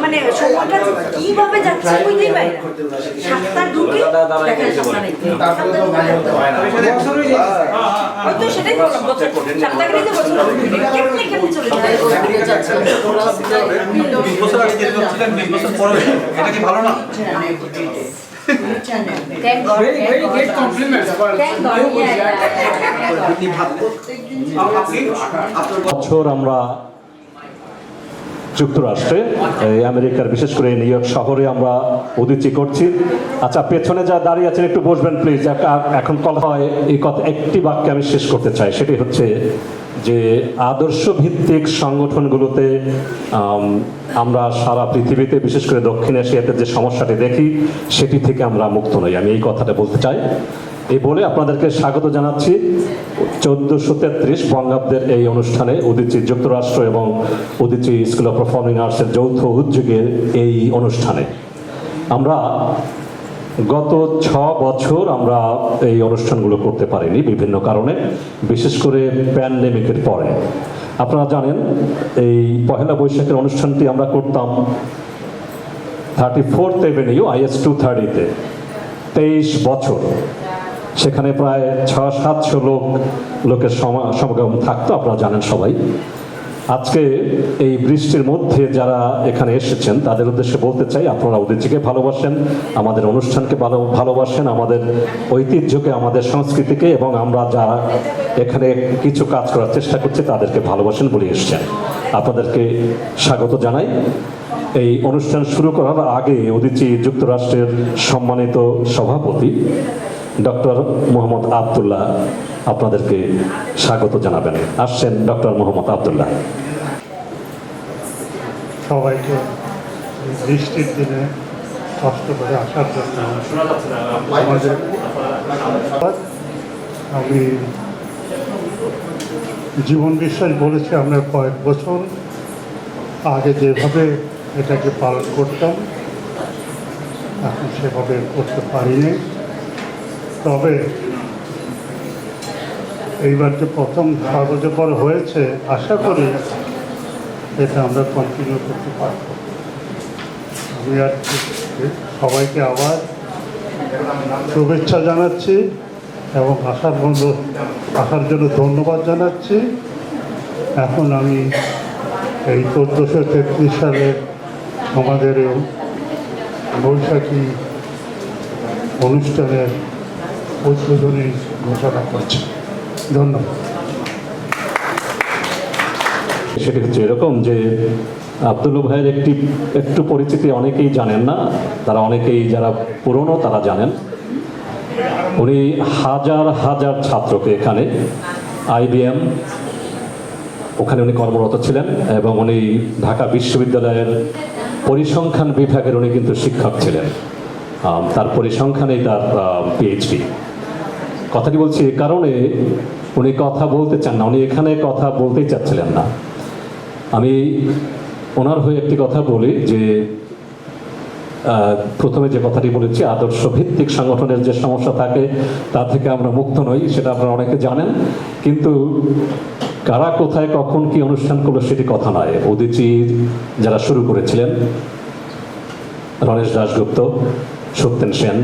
মানে সময়টা কিভাবে যাচ্ছে বুঝতেই পারি না। 7টা ঢুকে দেখেন 7টা সেটাই বললাম, 7টা গেলেই তো বছর কেমনে কেমনে চলে যায়। 20 বছর আগে যেরকম ছিলেন 20 বছর পরে এটা কি ভালো না? Thank God. Very great compliments. Thank God. বছর আমরা যুক্তরাষ্ট্রে আমেরিকার বিশেষ করে নিউ ইয়র্ক শহরে আমরা উদীচী করছি। আচ্ছা, পেছনে যা দাঁড়িয়ে আছেন একটু বসবেন প্লিজ। এখন কথা হয় এই কথা একটি বাক্যে আমি শেষ করতে চাই, সেটি হচ্ছে যে আদর্শ ভিত্তিক সংগঠনগুলোতে আমরা সারা পৃথিবীতে বিশেষ করে দক্ষিণ এশিয়াতে যে সমস্যাটি দেখি সেটি থেকে আমরা মুক্ত নই, আমি এই কথাটা বলতে চাই। এই বলে আপনাদেরকে স্বাগত জানাচ্ছি 1433 বঙ্গাব্দের এই অনুষ্ঠানে উদীচী যুক্তরাষ্ট্র এবং উদীচী স্কুল অফ পারফর্মিং আর্টসের যৌথ উদ্যোগের এই অনুষ্ঠানে। আমরা গত 6 বছর আমরা এই অনুষ্ঠানগুলো করতে পারিনি বিভিন্ন কারণে, বিশেষ করে প্যান্ডেমিকের পরে। আপনারা জানেন এই পহেলা বৈশাখের অনুষ্ঠানটি আমরা করতাম 34th এভিনিউ IS 230-তে 23 বছর। সেখানে প্রায় 600-700 লোকের সমাগম থাকতো, আপনারা জানেন সবাই। আজকে এই বৃষ্টির মধ্যে যারা এখানে এসেছেন তাদের উদ্দেশ্যে বলতে চাই, আপনারা উদীচীকে ভালোবাসেন, আমাদের অনুষ্ঠানকে ভালোবাসেন, আমাদের ঐতিহ্যকে, আমাদের সংস্কৃতিকে, এবং আমরা যারা এখানে কিছু কাজ করার চেষ্টা করছি তাদেরকে ভালোবাসেন বলে এসেছেন। আপনাদেরকে স্বাগত জানাই। এই অনুষ্ঠান শুরু করার আগে উদীচী যুক্তরাষ্ট্রের সম্মানিত সভাপতি ডক্টর মোহাম্মদ আব্দুল্লাহ আপনাদেরকে স্বাগত জানাবেন। আসছেন ডক্টর মোহাম্মদ আব্দুল্লাহ। সবাইকে বৃষ্টির দিনে কষ্ট করে আসার জন্য আমাদের আমি জীবন বিশ্বাস বলেছি, আমরা কয়েক বছর আগে যেভাবে এটাকে পালন করতাম এখন সেভাবে করতে পারিনি। তবে এইবার যে প্রথম কাগজপর হয়েছে, আশা করি এটা আমরা কন্টিনিউ করতে পারব। আমি আর সবাইকে আবার শুভেচ্ছা জানাচ্ছি এবং আসার জন্য ধন্যবাদ জানাচ্ছি। এখন আমি এই 1433 সালে আমাদের বৈশাখী অনুষ্ঠানের উদ্বোধনী ঘোষণা করছি। ধন্যবাদ। সেটি হচ্ছে এরকম যে আব্দুল্লাহ ভাইয়ের একটু পরিচিতি অনেকেই জানেন না, তারা অনেকেই যারা পুরনো তারা জানেন। উনি হাজার হাজার ছাত্রকে এখানে IBM ওখানে উনি কর্মরত ছিলেন এবং উনি ঢাকা বিশ্ববিদ্যালয়ের পরিসংখ্যান বিভাগের উনি কিন্তু শিক্ষক ছিলেন। তার পরিসংখ্যানেই তার PhD। কথাটি বলছি এই কারণে উনি কথা বলতে চান না, উনি এখানে কথা বলতেই চাচ্ছিলেন না। আমি ওনার হয়ে একটি কথা বলি যে প্রথমে যে কথাটি বলেছি, আদর্শ ভিত্তিক সংগঠনের যে সমস্যা থাকে তা থেকে আমরা মুক্ত নই, সেটা আপনারা অনেকে জানেন। কিন্তু কারা কোথায় কখন কি অনুষ্ঠান করলো সেটি কথা নয়। উদীচীর যারা শুরু করেছিলেন রণেশ দাশগুপ্ত, সত্যেন সেন,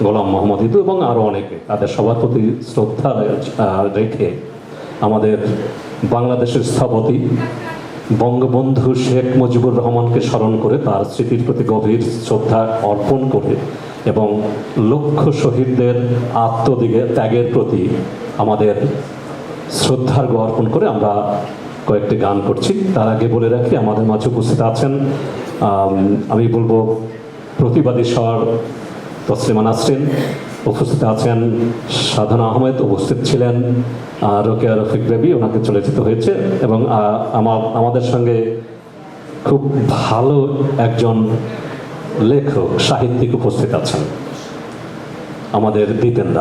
গোলাম মোহাম্মদ ইদু এবং আরও অনেকে, তাদের সবার প্রতি শ্রদ্ধা রেখে আমাদের বাংলাদেশের স্থপতি বঙ্গবন্ধু শেখ মুজিবুর রহমানকে স্মরণ করে তার স্মৃতির প্রতি গভীর শ্রদ্ধা অর্পণ করে এবং লক্ষ শহীদদের ত্যাগের প্রতি আমাদের শ্রদ্ধার্ঘ অর্পণ করে আমরা কয়েকটি গান করছি। তার আগে বলে রাখি আমাদের মাঝে উপস্থিত আছেন, আমি বলবো প্রতিবাদী স্বর তসলিমা নাসরিন, উপস্থিত আছেন সাধনা আহমেদ, উপস্থিত ছিলেন রোকেয়া রফিক বেবি, ওনাকে চলে যেতে হয়েছে, এবং আমাদের সঙ্গে খুব ভালো একজন লেখক সাহিত্যিক উপস্থিত আছেন আমাদের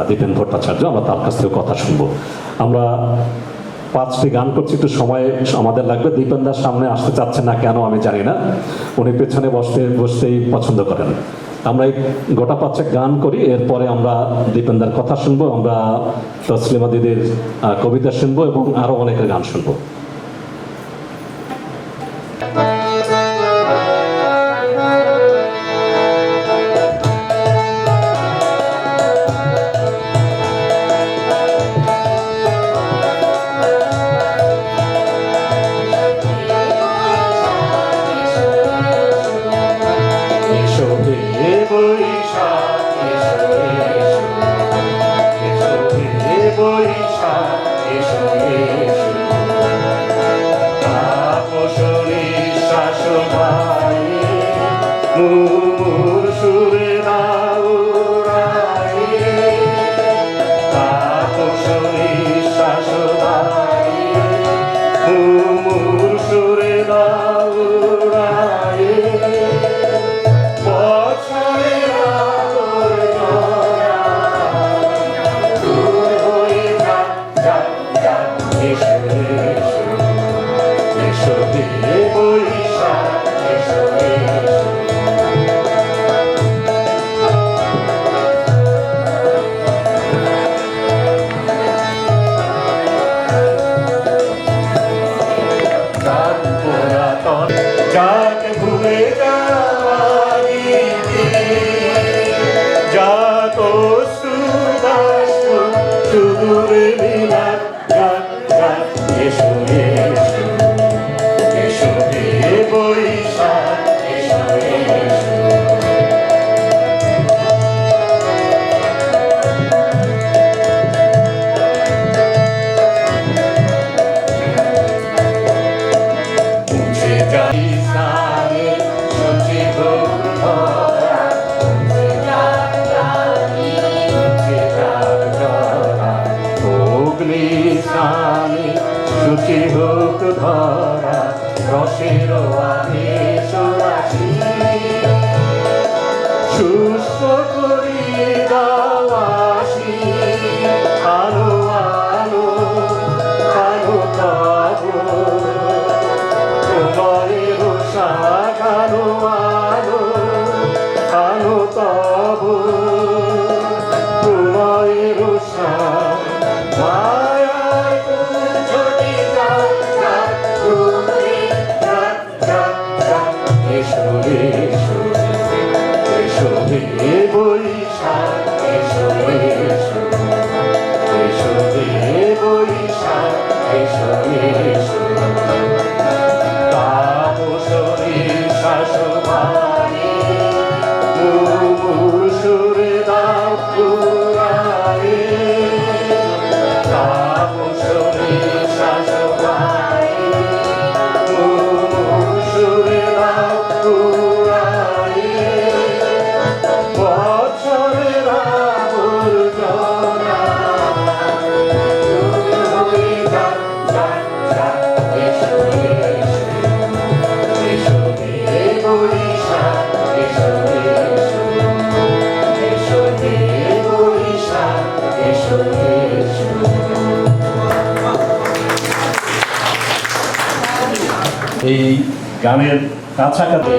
দীপেন ভট্টাচার্য। আমরা তার কাছ থেকে কথা শুনবো। আমরা 5টি গান করছি, একটু সময় আমাদের লাগবে। দীপেনদার সামনে আসতে চাচ্ছেন না কেন আমি জানি না, উনি পেছনে বসতেই পছন্দ করেন। আমরা এই গোটা পাঁচেক গান করি, এরপরে আমরা দীপেন্দার কথা শুনবো, আমরা তসলিমা দিদির কবিতা শুনবো এবং আরো অনেকের গান শুনবো। এই গানের কাছাকাছি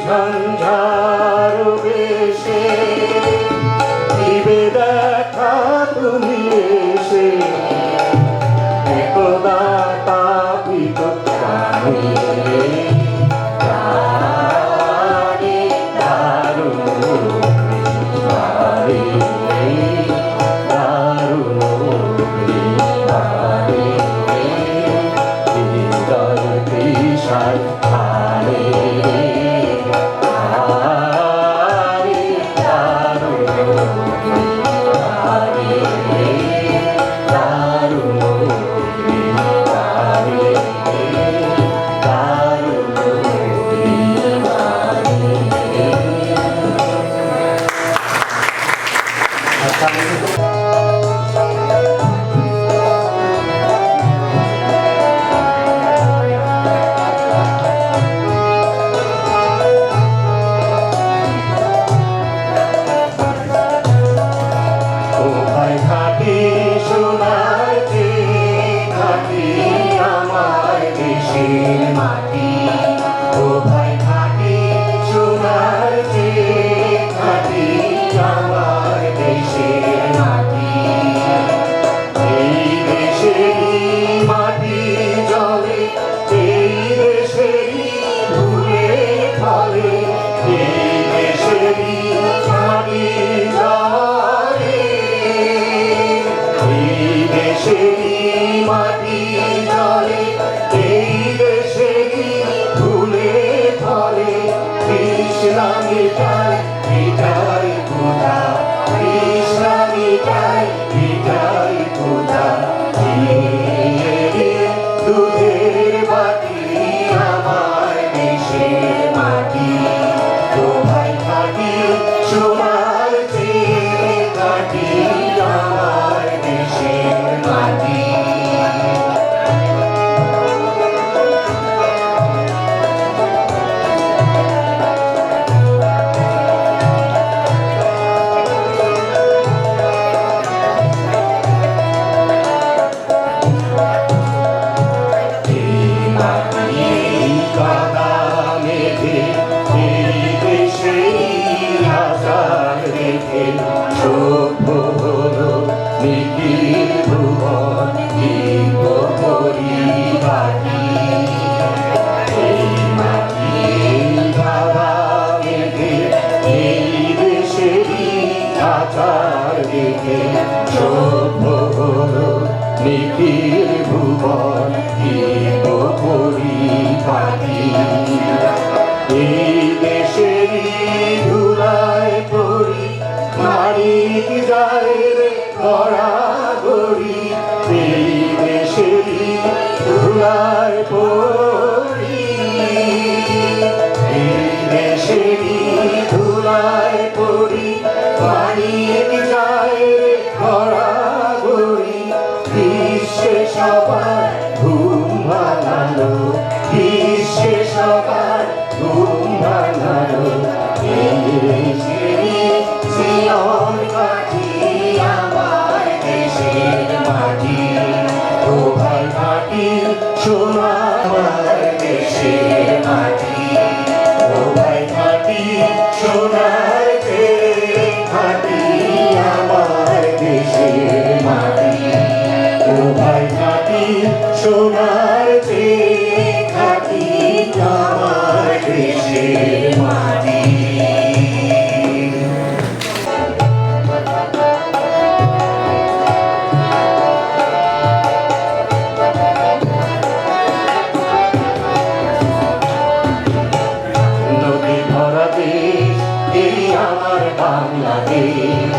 ঝঞ্ঝার বেশে দিবে দেখা তুমি এসে একদা তাপিত প্রাণে নিখিল ভুবন পরিপাটি এই দেশেরই ধুলায় পড়ি মানিক যায় রে গড়াগড়ি এই দেশেরই ধুলায় পড়ি এই দেশেরই ধুলায় পড়ি মানিক যায় রে গড়াগড়ি বিশ্বে সবার ঘুম ভাঙালো বিশ্বে সবার ঘুম ভাঙালো জীবন কাটি আমার দেশের মাটি ও ভাই মাটি সোনা আমার দেশের মাটি ও ভাই মাটি সোনার মাটি আমার দেশের মাটি ও ভাই মাটি সোনার খাটি আমার দেশের মাটি। নদী ভরা দেশ এই আমার বাংলাদেশ,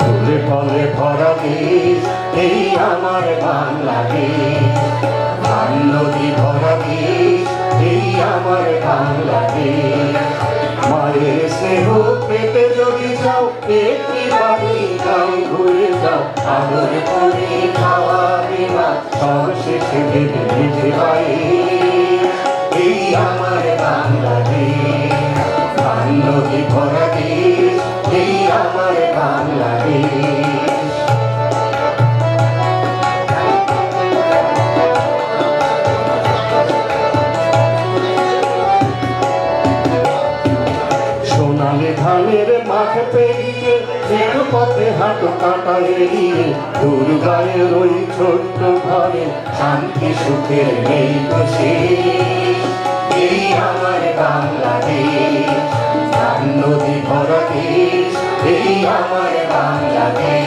ফুলে ফলে ভরা দেশ এই আমার বাংলাদেশ, ধান নদী ভরা দেশ এই আমার বাংলাদেশ। মায়ের স্নেহ পেতে যদি যাও একটি বাড়ি গাও ঘুরে যাও আদর করে খাওয়াবে না সর্বশেষে দেবে নিজে পায়ে এই আমার বাংলাদেশ, ধান নদী ভরা দেশ এই আমার বাংলাদেশ। পথে হাঁটো কাঁটা এড়িয়ে দূর গায়ের ওই ছোট্ট ঘরে শান্তি সুখের নেই তো শেষ। এই আমার বাংলাদেশ, ধান নদী ভরা দেশ, এই আমার বাংলাদেশ।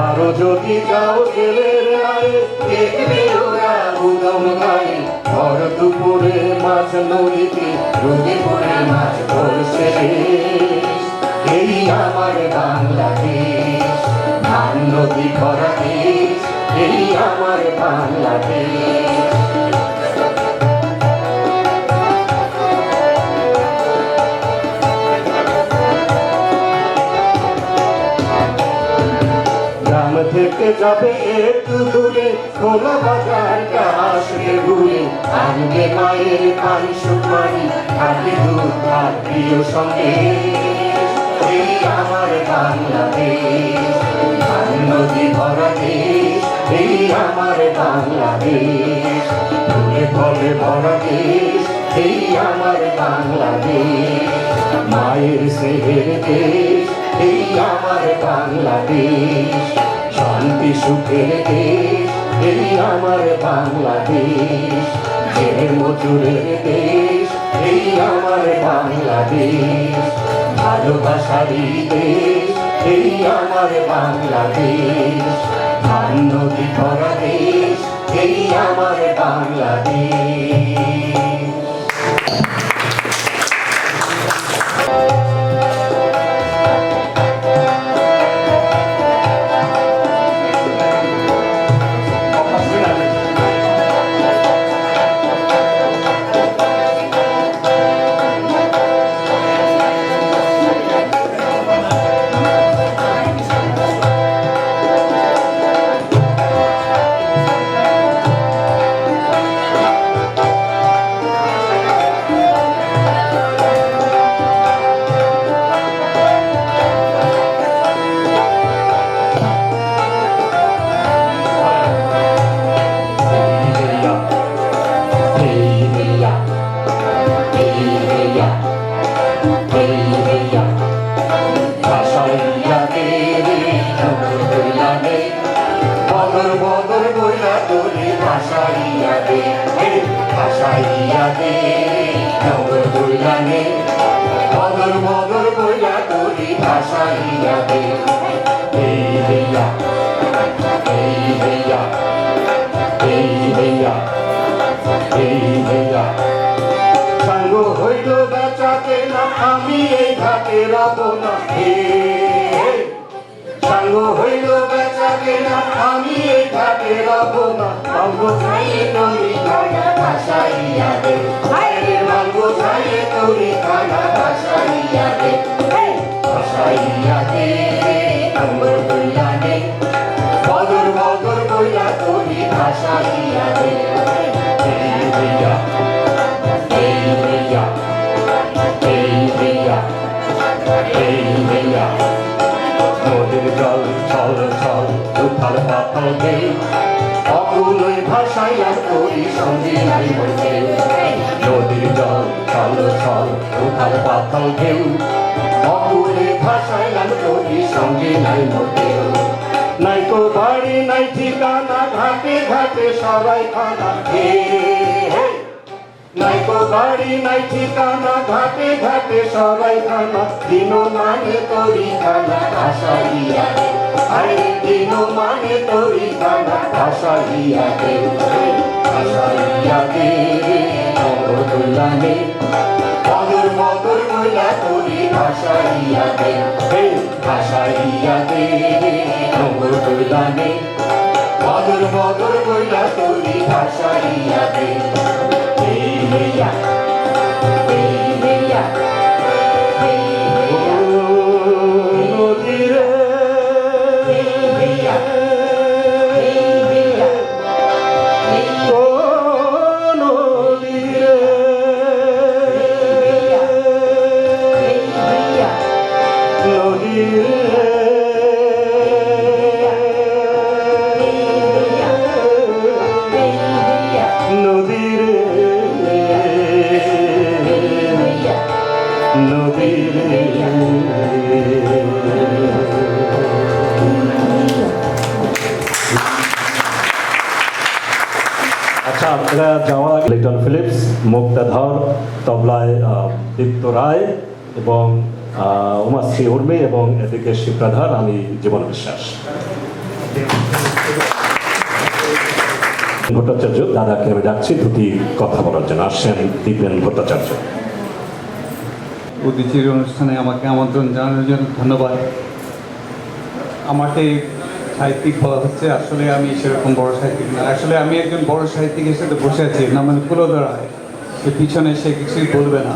আরো যদি যাও জেলের রায়ে দেখবে ওরা উদম গায়ে ভর দুপুরে মাছ নদীতে রোদে পড়ে মাছ ধরছে। এই আমার বাংলাদেশ, ধান নদী ভরা দেশ, এই আমার বাংলাদেশ। গ্রাম থেকে যাবে একটু দূরে খোলা বাজারটা আসবে ঘুরে আনবে মায়ের পান সুপারি খাটি দুধ আর প্রিয় সঙ্গে। এই আমার বাংলাদেশ, ধান নদী ভরা দেশ, এই আমার বাংলাদেশ। ফুলে ফলে ভরা দেশ, এই আমার বাংলাদেশ। মায়ের স্নেহের দেশ, এই আমার বাংলাদেশ। শান্তি সুখের দেশ, এই আমার বাংলাদেশ। জেলে মজুরের দেশ, এই আমার বাংলাদেশ। ভালোবাসারই দেশ, এই আমার বাংলাদেশ। ধান নদী ভরা দেশ, এই আমার বাংলাদেশ। সাঙ্গ হইল বেচাতে না আমি এই ঘাটে রব না। সাঙ্গ হইল বেচাতে না আমি এই ঘাটে রব না। অঙ্গ ছাইয়ে তরি খানা ভাসাইয়া দে, অঙ্গ ছাইয়ে তরি খানা ভাসাইয়া দে, ভাসাইয়া দে অঙ্গ তুইলা দে। বদর বদর বইলা তরি ভাসাইয়া দে। নদীর জল ছল ছল উথাল পাথাল ঢেউ অকুলই ভাসাইয়া তরি সঙ্গে নাই বলতে। নদীর জল ছল ছল উথাল পাথাল ঢেউ অকুলে ভাসাইয়া তরি সঙ্গে নাই বলতে। নাই তো বাড়ি নাই ঠিকানা ঘাটে ঘাটে সবাই খানা। নাই তো বাড়ি নাই ঠিকানা ঘাটে ঘাটে সবাই খানা। দিন মানে তরি খানা ভাসাইয়া দে, আরে দিন মানে তরি খানা ভাসাইয়া দে, ভাসাইয়া দে অঙ্গ তুইলা নে। বদর বদর বইলা তরি ভাসাইয়া দে, ভাসাইয়া দে অঙ্গ তুইলা নে। বদর বদর বইলা তরি ভাসাইয়া দে। এরা যাওয়ার আগে লিটন ফিলিপস, মুক্তাধর, তবলায় দীপ্ত রায় এবং উমাশ্রী উর্মি এবং এদিকে শিপ্রাধার, আমি জীবন বিশ্বাস। ভট্টাচার্য দাদাকে আমি ডাকছি দুটি কথা বলার জন্য। আসছেন দীপেন ভট্টাচার্য। উদীচীর অনুষ্ঠানে আমাকে আমন্ত্রণ জানানোর জন্য ধন্যবাদ। আমাকে সাহিত্যিক বলা হচ্ছে, আসলে আমি সেরকম বড় সাহিত্যিক না। আসলে আমি একজন বড় সাহিত্যিকের সাথে বসে আছি, নাম মানে কুলধর রায়। সে পিছনে সে কিছুই বলবে না,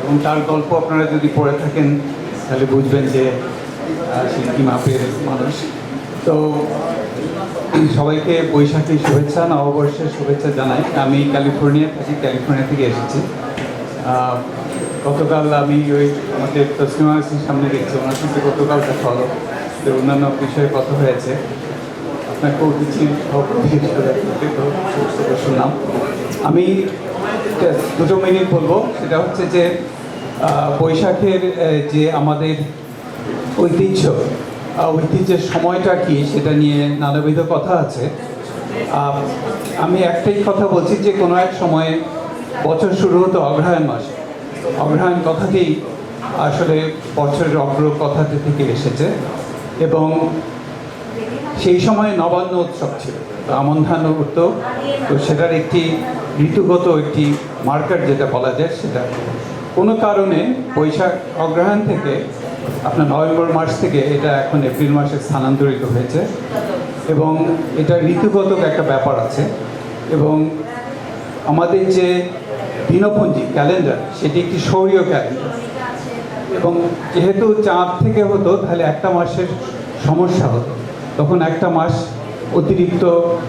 এবং তার গল্প আপনারা যদি পড়ে থাকেন তাহলে বুঝবেন যে সে কি মাপের মানুষ। তো সবাইকে বৈশাখী শুভেচ্ছা, নববর্ষের শুভেচ্ছা জানাই। আমি ক্যালিফোর্নিয়া থেকে এসেছি। গতকাল আমি ওই আমাদের তসলিমা নাসরিনের সামনে দেখছি, ওনার সাথে গতকাল দেখা হলো, যে অন্যান্য বিষয়ে কথা হয়েছে। আপনাকে উদীচীর শুনলাম। আমি দুটো মিনিট বলবো, সেটা হচ্ছে যে বৈশাখের যে আমাদের ঐতিহ্যের সময়টা কি সেটা নিয়ে নানাবিধ কথা আছে। আমি একটাই কথা বলছি যে কোনো এক সময়ে বছর শুরু হতো অগ্রহায়ণ মাসে। অগ্রহায়ণ কথাতেই আসলে বছরের অগ্র কথাতে থেকে এসেছে, এবং সেই সময় নবান্ন উৎসব ছিল, আমন ধান উঠত। তো সেটার একটি ঋতুগত একটি মার্কার যেটা বলা যায়, সেটা কোনো কারণে বৈশাখ অগ্রহায়ণ থেকে আপনার নভেম্বর মাস থেকে এটা এখন এপ্রিল মাসে স্থানান্তরিত হয়েছে, এবং এটা ঋতুগত একটা ব্যাপার আছে। এবং আমাদের যে দিনপঞ্জি ক্যালেন্ডার, সেটি একটি সৌরীয় ক্যালেন্ডার, এবং যেহেতু চাঁদ থেকে হতো তাহলে একটা মাসের সমস্যা হতো, তখন একটা মাস অতিরিক্ত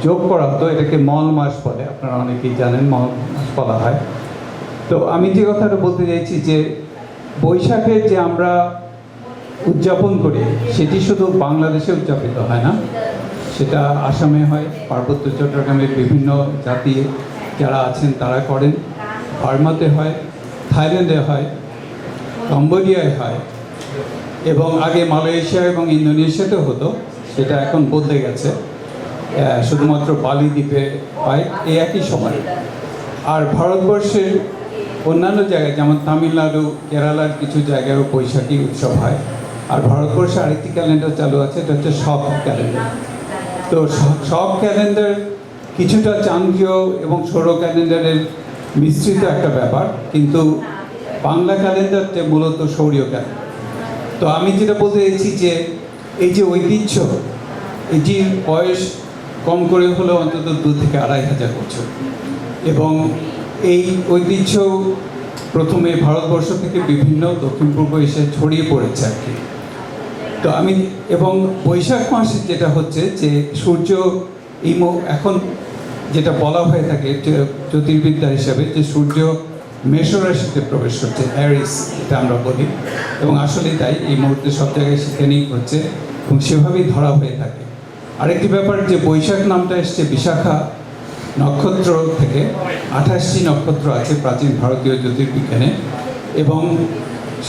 যোগ করা হতো। এটাকে মল মাস বলে, আপনারা অনেকেই জানেন, মল মাস বলা হয়। তো আমি যে কথাটা বলতে চাইছি যে বৈশাখের যে আমরা উদযাপন করি, সেটি শুধু বাংলাদেশে উদযাপিত হয় না, সেটা আসামে হয়, পার্বত্য চট্টগ্রামের বিভিন্ন জাতি যারা আছেন তারা করেন, বার্মাতে হয়, থাইল্যান্ডে হয়, কম্বোডিয়ায় হয়, এবং আগে মালয়েশিয়া এবং ইন্দোনেশিয়াতেও হতো, সেটা এখন বদলে গেছে, শুধুমাত্র বালি দ্বীপে হয় এই একই সময়। আর ভারতবর্ষের অন্যান্য জায়গায় যেমন তামিলনাড়ু, কেরালার কিছু জায়গায়ও বৈশাখী উৎসব হয়। আর ভারতবর্ষে আরেকটি ক্যালেন্ডার চালু আছে, এটা হচ্ছে শক ক্যালেন্ডার। তো শক ক্যালেন্ডার কিছুটা চান্দ্রীয় এবং সৌর ক্যালেন্ডারের মিশ্রিত একটা ব্যাপার, কিন্তু বাংলা ক্যালেন্ডারটা মূলত সৌরীয় ক্যালেন্ডার। তো আমি যেটা বলতে চাইছি যে এই যে ঐতিহ্য, এটির বয়স কম করে হলেও অন্তত 2 থেকে 2,500 বছর, এবং এই ঐতিহ্য প্রথমে ভারতবর্ষ থেকে বিভিন্ন দক্ষিণ পূর্ব এশিয়ায় ছড়িয়ে পড়েছে আর কি। তো আমি এবং বৈশাখ মাসে যেটা হচ্ছে যে সূর্য এখন যেটা বলা হয়ে থাকে জ্যোতির্বিদ্যা হিসাবে, যে সূর্য মেষ রাশিতে প্রবেশ করছে, অ্যারিস এটা আমরা বলি, এবং আসলেই তাই এই মুহূর্তে সব জায়গায় সেখানেই হচ্ছে, এবং সেভাবেই ধরা হয়ে থাকে। আরেকটি ব্যাপার যে বৈশাখ নামটা এসছে বিশাখা নক্ষত্র থেকে। 28টি নক্ষত্র আছে প্রাচীন ভারতীয় জ্যোতির্বিজ্ঞানে, এবং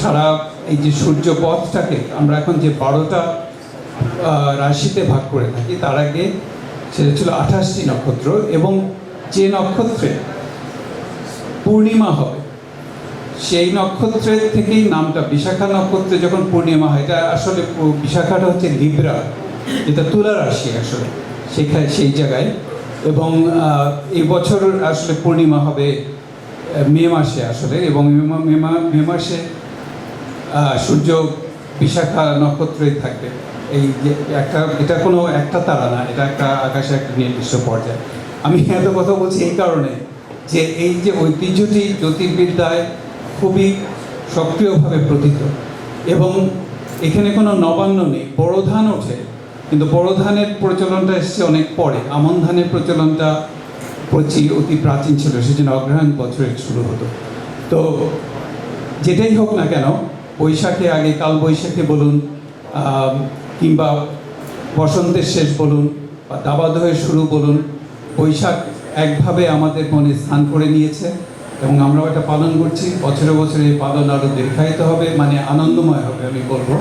সারা এই যে সূর্যপথটাকে আমরা এখন যে 12টা রাশিতে ভাগ করে থাকি, তার আগে সেটা ছিল 28টি নক্ষত্র, এবং যে নক্ষত্রে পূর্ণিমা হবে সেই নক্ষত্রের থেকেই নামটা। বিশাখা নক্ষত্রে যখন পূর্ণিমা হয়, এটা আসলে বিশাখাটা হচ্ছে লিব্রা, যেটা তুলা রাশি আসলে সেই জায়গায়, এবং এই বছর আসলে পূর্ণিমা হবে মে মাসে আসলে, এবং মে মাসে সূর্য বিশাখা নক্ষত্রেই থাকবে। এই যে এটা কোনো একটা তারা না, এটা একটা আকাশে একটা নির্দিষ্ট পর্যায়ে। আমি এত কথা বলছি এই কারণে যে এই যে ঐতিহ্যটি জ্যোতির্বিদ্যায় খুবই সক্রিয়ভাবে প্রতীত, এবং এখানে কোনো নবান্ন নেই। বড় ধান ওঠে, কিন্তু বড় ধানের প্রচলনটা এসছে অনেক পরে। আমন ধানের প্রচলনটা অতি প্রাচীন ছিল, সেজন্য অগ্রহায়ণ বছরে শুরু হতো। তো যেটাই হোক না কেন, বৈশাখে আগে কাল বৈশাখে বলুন, কিংবা বসন্তের শেষ বলুন, বা দাবাদহের শুরু বলুন, বৈশাখ একভাবে আমাদের মনে স্থান করে নিয়েছে, এবং আমরাও এটা পালন করছি। বছরে বছরে এই পালন আরও দীর্ঘায়িত হবে, মানে আনন্দময় হবে আমি বলবো।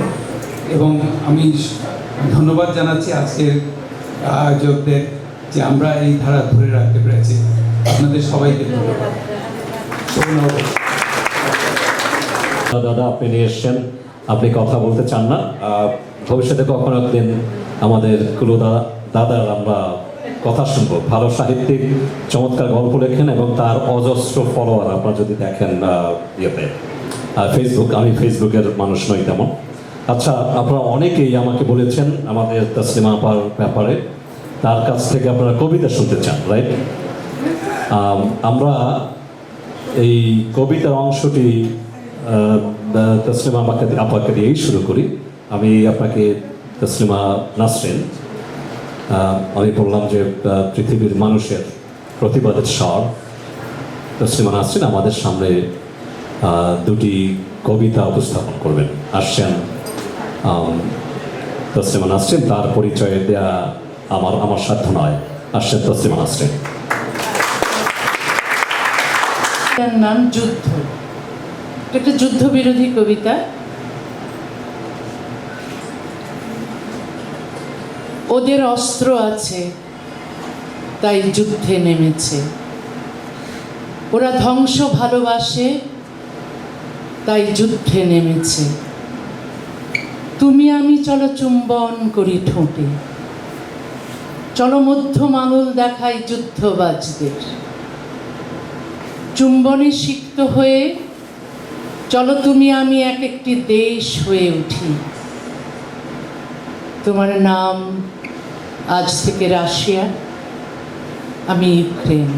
এবং আমি ধন্যবাদ জানাচ্ছি আজকের আয়োজকদের যে আমরা এই ধারা ধরে রাখতে পেরেছি। আপনাদের সবাইকে ধন্যবাদ। শুভ নববর্ষ। দাদা আপনি নিয়ে এসছেন, আপনি কথা বলতে চান না, ভবিষ্যতে কখনো একদিন আমাদের কুলু দাদার আমরা কথা শুনবো। ভালো সাহিত্যিক, চমৎকার গল্প লেখেন এবং তার অজস্র ফলোয়ার আপনারা যদি দেখেন ইয়েতে ফেসবুক। আমি ফেসবুকের মানুষ নই তেমন। আচ্ছা, আপনারা অনেকেই আমাকে বলেছেন আমাদের তসলিমা আপার ব্যাপারে, তার কাছ থেকে আপনারা কবিতা শুনতে চান, রাইট? আমরা এই কবিতার অংশটি তসলিমা আপাকে দিয়েই শুরু করি। আমি আপনাকে তসলিমা নাসরিন, আমি বললাম যে পৃথিবীর মানুষের প্রতিবাদের স্বর তসলিমা নাসরিন আমাদের সামনে দুটি কবিতা উপস্থাপন করবেন। আসছেন তসলিমা নাসরিন, তার পরিচয় দেয়া আমার সাধ্য নয়। আসছেন তসলিমা নাসরিন। তার নাম যুদ্ধ, একটা যুদ্ধ বিরোধী কবিতা। ওদের অস্ত্র আছে তাই যুদ্ধে নেমেছে, ওরা ধ্বংস ভালোবাসে তাই যুদ্ধে নেমেছে। তুমি আমি চলো চুম্বন করি ঠোঁটে, চলো মধ্যম আঙুল দেখাই যুদ্ধবাজদের। চুম্বনে সিক্ত হয়ে চলো তুমি আমি এক একটি দেশ হয়ে উঠি। তোমার নাম আজ থেকে রাশিয়া, আমি ইউক্রেন।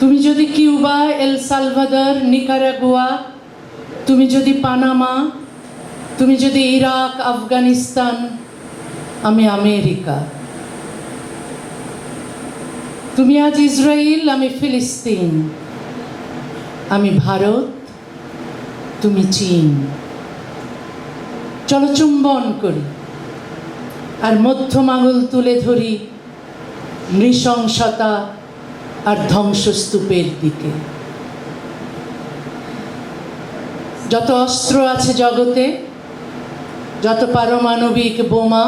তুমি যদি কিউবা, এল সালভাদর, নিকারাগুয়া, তুমি যদি পানামা, তুমি যদি ইরাক, আফগানিস্তান, আমি আমেরিকা। তুমি আজ ইসরায়েল, আমি ফিলিস্তিন। আমি ভারত, তুমি চীন। চলো চুম্বন করি আর মধ্যম আঙুল তুলে ধরি নৃশংসতা আর ধ্বংসস্তূপের দিকে। যত অস্ত্র আছে জগতে, যত পারমাণবিক বোমা,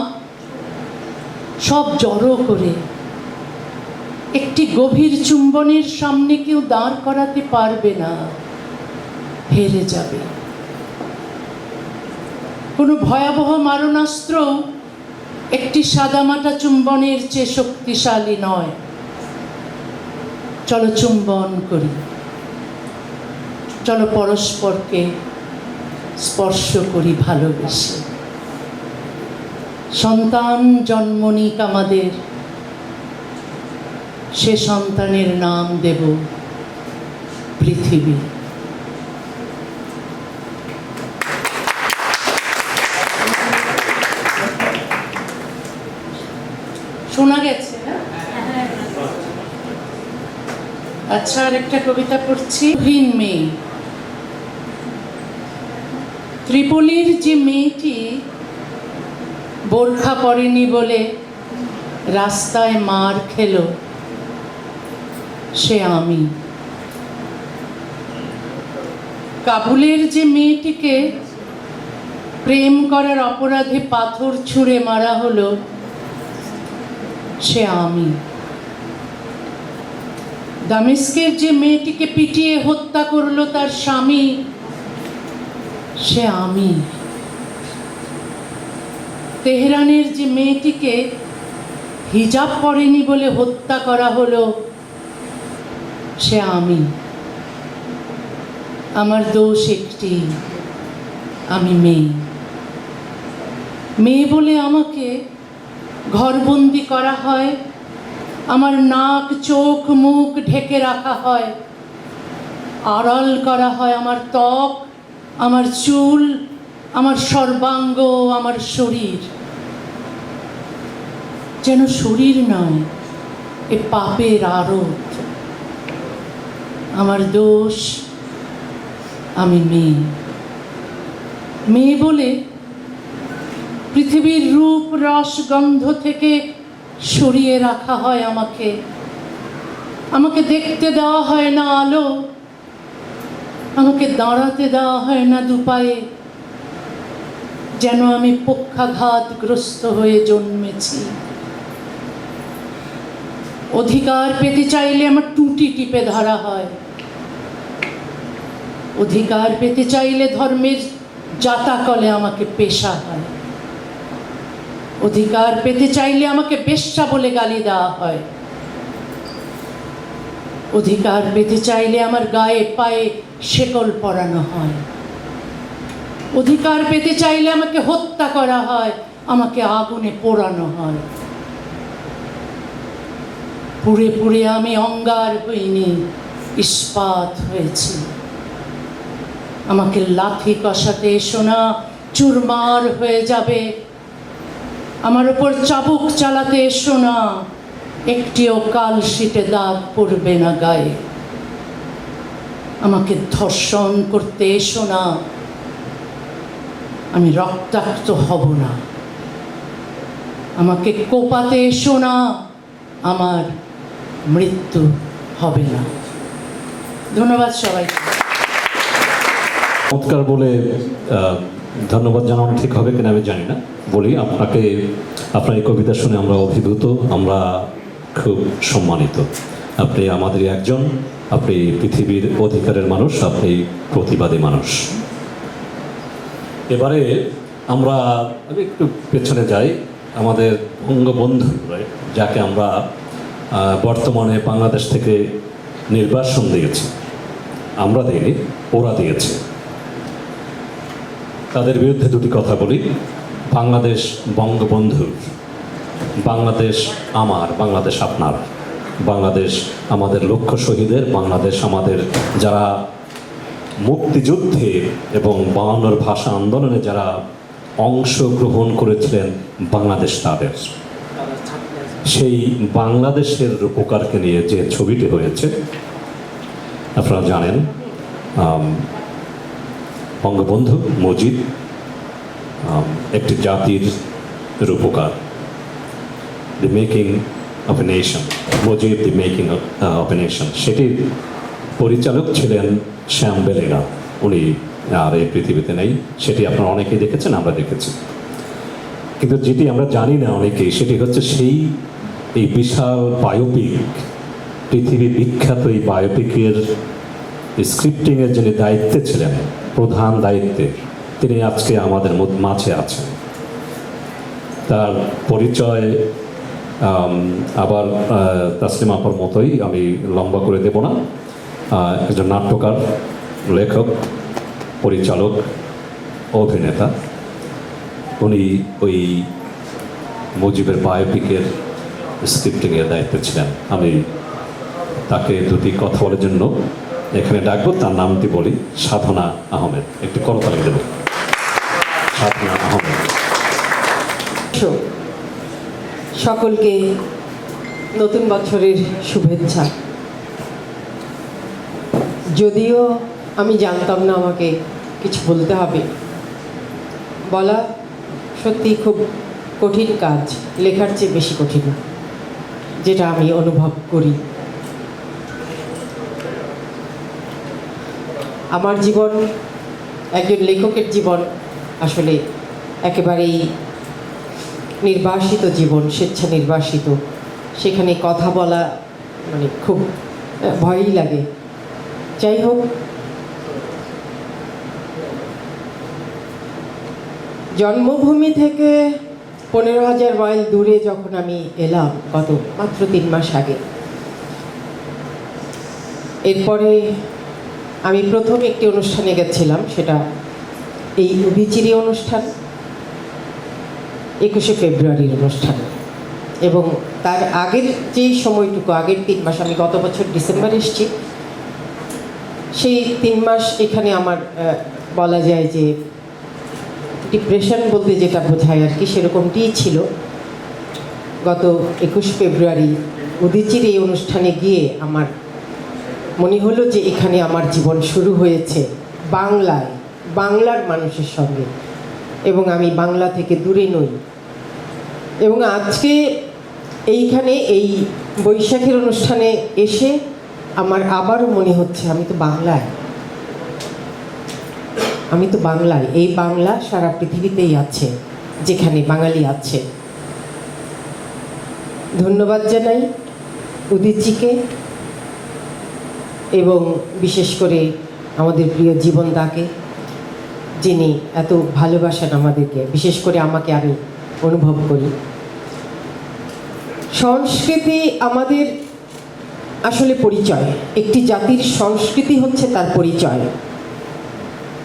সব জড়ো করে একটি গভীর চুম্বনের সামনে কেউ দাঁড় করাতে পারবে না, হেরে যাবে। কোনো ভয়াবহ মারণাস্ত্র একটি সাদামাটা চুম্বনের চেয়ে শক্তিশালী নয়। চলো চুম্বন করি, চলো পরস্পরকে স্পর্শ করি ভালোবেসে। সন্তান জন্ম নিক আমাদের, সে সন্তানের নাম দেব পৃথিবী। শোনা গেছে না? আচ্ছা, আর একটা কবিতা পড়ছি। হীন মেয়ে। ত্রিপলির যে মেয়েটি বোরখা পরেনি বলে রাস্তায় মার খেলো, সে আমি। কাবুলের যে মেয়েটিকে প্রেম করার অপরাধে পাথর ছুঁড়ে মারা হলো, সে আমি। দামেস্কের যে মেয়েটিকে পিটিয়ে হত্যা করলো তার স্বামী, সে আমি। তেহরানের যে মেয়েটিকে হিজাব পরেনি বলে হত্যা করা হলো, সে আমি। আমার দোষ একটি, আমি মেয়ে। মেয়ে বলে আমাকে ঘরবন্দি করা হয়, আমার নাক, চোখ, মুখ ঢেকে রাখা হয়, আড়াল করা হয় আমার ত্বক, আমার চুল, আমার সর্বাঙ্গ, আমার শরীর। যেন শরীর নয়, এ পাপের আরোধ। আমার দোষ, আমি মেয়ে। মেয়ে বলে পৃথিবীর রূপ, রস, গন্ধ থেকে সরিয়ে রাখা হয় আমাকে। আমাকে দেখতে দেওয়া হয় না আলো, আমাকে দাঁড়াতে দেওয়া হয় না দুপায়ে। যেন আমি পক্ষাঘাতগ্রস্ত হয়ে জন্মেছি। অধিকার পেতে চাইলে আমার টুটি টিপে ধরা হয়, অধিকার পেতে চাইলে ধর্মের জাতাকলে আমাকে পেশা হয়, অধিকার পেতে চাইলে আমাকে বেশ্যা বলে গালি দেওয়া হয়, অধিকার পেতে চাইলে আমার গায়ে পায়ে শেকল পরানো হয়, অধিকার পেতে চাইলে আমাকে হত্যা করা হয়, আমাকে আগুনে পোড়ানো হয়। পুড়ে পুড়ে আমি অঙ্গার হইনি, ইস্পাত হয়েছি। আমাকে লাথি কষাতে এসো না, চুরমার হয়ে যাবে। আমার উপর চাবুক চালাতে এসো না, একটিও কালশিটে দাগ পড়বে না গায়ে। আমাকে ধর্ষণ করতে এসো না, আমি রক্তাক্ত হব না। আমাকে কোপাতে এসো না, আমার মৃত্যু হবে না। ধন্যবাদ সবাইকে। চমৎকার বলে ধন্যবাদ জানানো ঠিক হবে কিনা আমি জানি না, বলি আপনাকে, আপনার এই কবিতা শুনে আমরা অভিভূত, আমরা খুব সম্মানিত। আপনি আমাদের একজন, আপনি পৃথিবীর অধিকারের মানুষ, আপনি প্রতিবাদী মানুষ। এবারে আমি একটু পেছনে যাই। আমাদের বঙ্গবন্ধু, যাকে আমরা বর্তমানে বাংলাদেশ থেকে নির্বাসন দিয়েছি, আমরা দিইনি, ওরা দিয়েছে। তাদের বিরুদ্ধে দুটি কথা বলি। বাংলাদেশ বঙ্গবন্ধুর, বাংলাদেশ আমার, বাংলাদেশ আপনার, বাংলাদেশ আমাদের লক্ষ্য শহীদের, বাংলাদেশ আমাদের যারা মুক্তিযুদ্ধে এবং 52 ভাষা আন্দোলনে যারা অংশগ্রহণ করেছিলেন, বাংলাদেশ তাদের। সেই বাংলাদেশের রূপকারকে নিয়ে যে ছবিটি হয়েছে, আপনারা জানেন, বঙ্গবন্ধু মুজিব একটি জাতির রূপকার, the making of a nation, Mujib the making of a nation. সেটির পরিচালক ছিলেন শ্যাম বেলেগা, উনি আর এই পৃথিবীতে নেই। সেটি আপনারা অনেকেই দেখেছেন, আমরা দেখেছি। কিন্তু যেটি আমরা জানি না অনেকেই, সেটি হচ্ছে এই বিশাল বায়োপিক, পৃথিবী বিখ্যাত এই বায়োপিকের স্ক্রিপ্টিংয়ের যিনি দায়িত্বে ছিলেন, প্রধান দায়িত্বে, তিনি আজকে আমাদের মাঝে আছেন। তার পরিচয় আবার তাসলিমা আপার মতোই, আমি লম্বা করে দেব না। একজন নাট্যকার, লেখক, পরিচালক, অভিনেতা। উনি ওই মুজিবের বায়োপিকের স্ক্রিপ্টিংয়ের দায়িত্বে ছিলেন। আমি তাকে দুটি কথা বলার জন্য এখানে ডাকবো। তার নামটি বলি, সাধনা আহমেদ। একটু করতালি দেব। সাধনা আহমেদ। সকলকে নতুন বছরের শুভেচ্ছা। যদিও আমি জানতাম না আমাকে কিছু বলতে হবে, বলা সত্যি খুব কঠিন কাজ, লেখার চেয়ে বেশি কঠিন, যেটা আমি অনুভব করি। আমার জীবন, একজন লেখকের জীবন আসলে একেবারেই নির্বাসিত জীবন, স্বেচ্ছা নির্বাসিত। সেখানে কথা বলা মানে খুব ভয়ই লাগে। যাই হোক, জন্মভূমি থেকে 15,000 মাইল দূরে যখন আমি এলাম গত মাত্র 3 মাস আগে, এরপরে আমি প্রথম একটি অনুষ্ঠানে গেছিলাম, সেটা এই উদিচিরি অনুষ্ঠান, 21শে ফেব্রুয়ারির অনুষ্ঠান। এবং তার আগের যেই সময়টুকু, আগের 3 মাস, আমি গত বছর ডিসেম্বর এসেছি, সেই 3 মাস এখানে আমার বলা যায় যে ডিপ্রেশন বলতে যেটা বোঝায় আর কি, সেরকমটিই ছিল। গত 21 ফেব্রুয়ারি উদিচির এই অনুষ্ঠানে গিয়ে আমার মনে হলো যে এখানে আমার জীবন শুরু হয়েছে বাংলায়, বাংলার মানুষের সঙ্গে, এবং আমি বাংলা থেকে দূরে নই। এবং আজকে এইখানে এই বৈশাখের অনুষ্ঠানে এসে আমার আবারও মনে হচ্ছে আমি তো বাংলায়, আমি তো বাংলায়। এই বাংলা সারা পৃথিবীতেই আছে, যেখানে বাঙালি আছে। ধন্যবাদ জানাই উদীচীকে এবং বিশেষ করে আমাদের প্রিয় জীবনদাকে, যিনি এত ভালোবাসেন আমাদেরকে, বিশেষ করে আমাকে, আমি অনুভব করি। সংস্কৃতি আমাদের আসলে পরিচয়, একটি জাতির সংস্কৃতি হচ্ছে তার পরিচয়।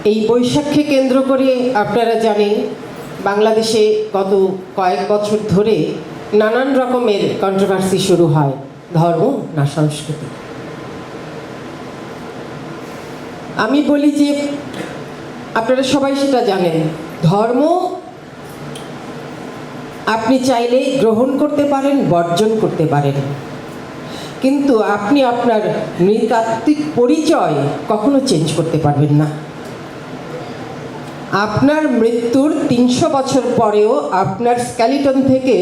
এই বৈশাখকে কেন্দ্র করে আপনারা জানেন বাংলাদেশে গত কয়েক বছর ধরে নানান রকমের কন্ট্রোভার্সি শুরু হয়, ধর্ম না সংস্কৃতি। আমি বলি যে আপনারা সবাই সেটা জানেন, ধর্ম আপনি চাইলে গ্রহণ করতে পারেন, বর্জন করতে পারেন, কিন্তু আপনি আপনার নৃতাত্ত্বিক পরিচয় কখনো চেঞ্জ করতে পারবেন না। আপনার মৃত্যুর 300 বছর পরেও আপনার স্কেলিটন থেকে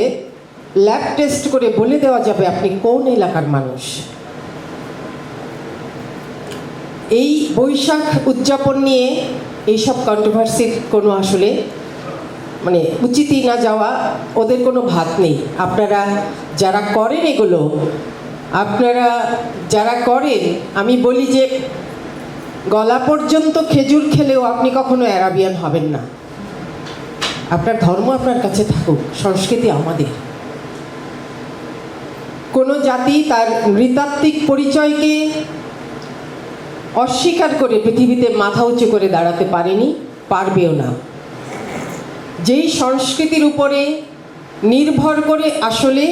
ল্যাব টেস্ট করে বলে দেওয়া যাবে আপনি কোন এলাকার মানুষ। এই বৈশাখ উদযাপন নিয়ে এইসব কন্ট্রোভার্সির কোনো আসলে মানে উচিতই না যাওয়া, ওদের কোনো ভাত নেই। আপনারা যারা করেন এগুলো, আপনারা যারা করেন, আমি বলি যে গলা পর্যন্ত খেজুর খেলেও আপনি কখনো অ্যারাবিয়ান হবেন না। আপনার ধর্ম আপনার কাছে থাকুক, সংস্কৃতি আমাদের। কোনো জাতি তার নৃতাত্ত্বিক পরিচয়কে অস্বীকার করে পৃথিবীতে মাথা উঁচু করে দাঁড়াতে পারেনি, পারবেও না। যেই সংস্কৃতির উপরে নির্ভর করে আসলে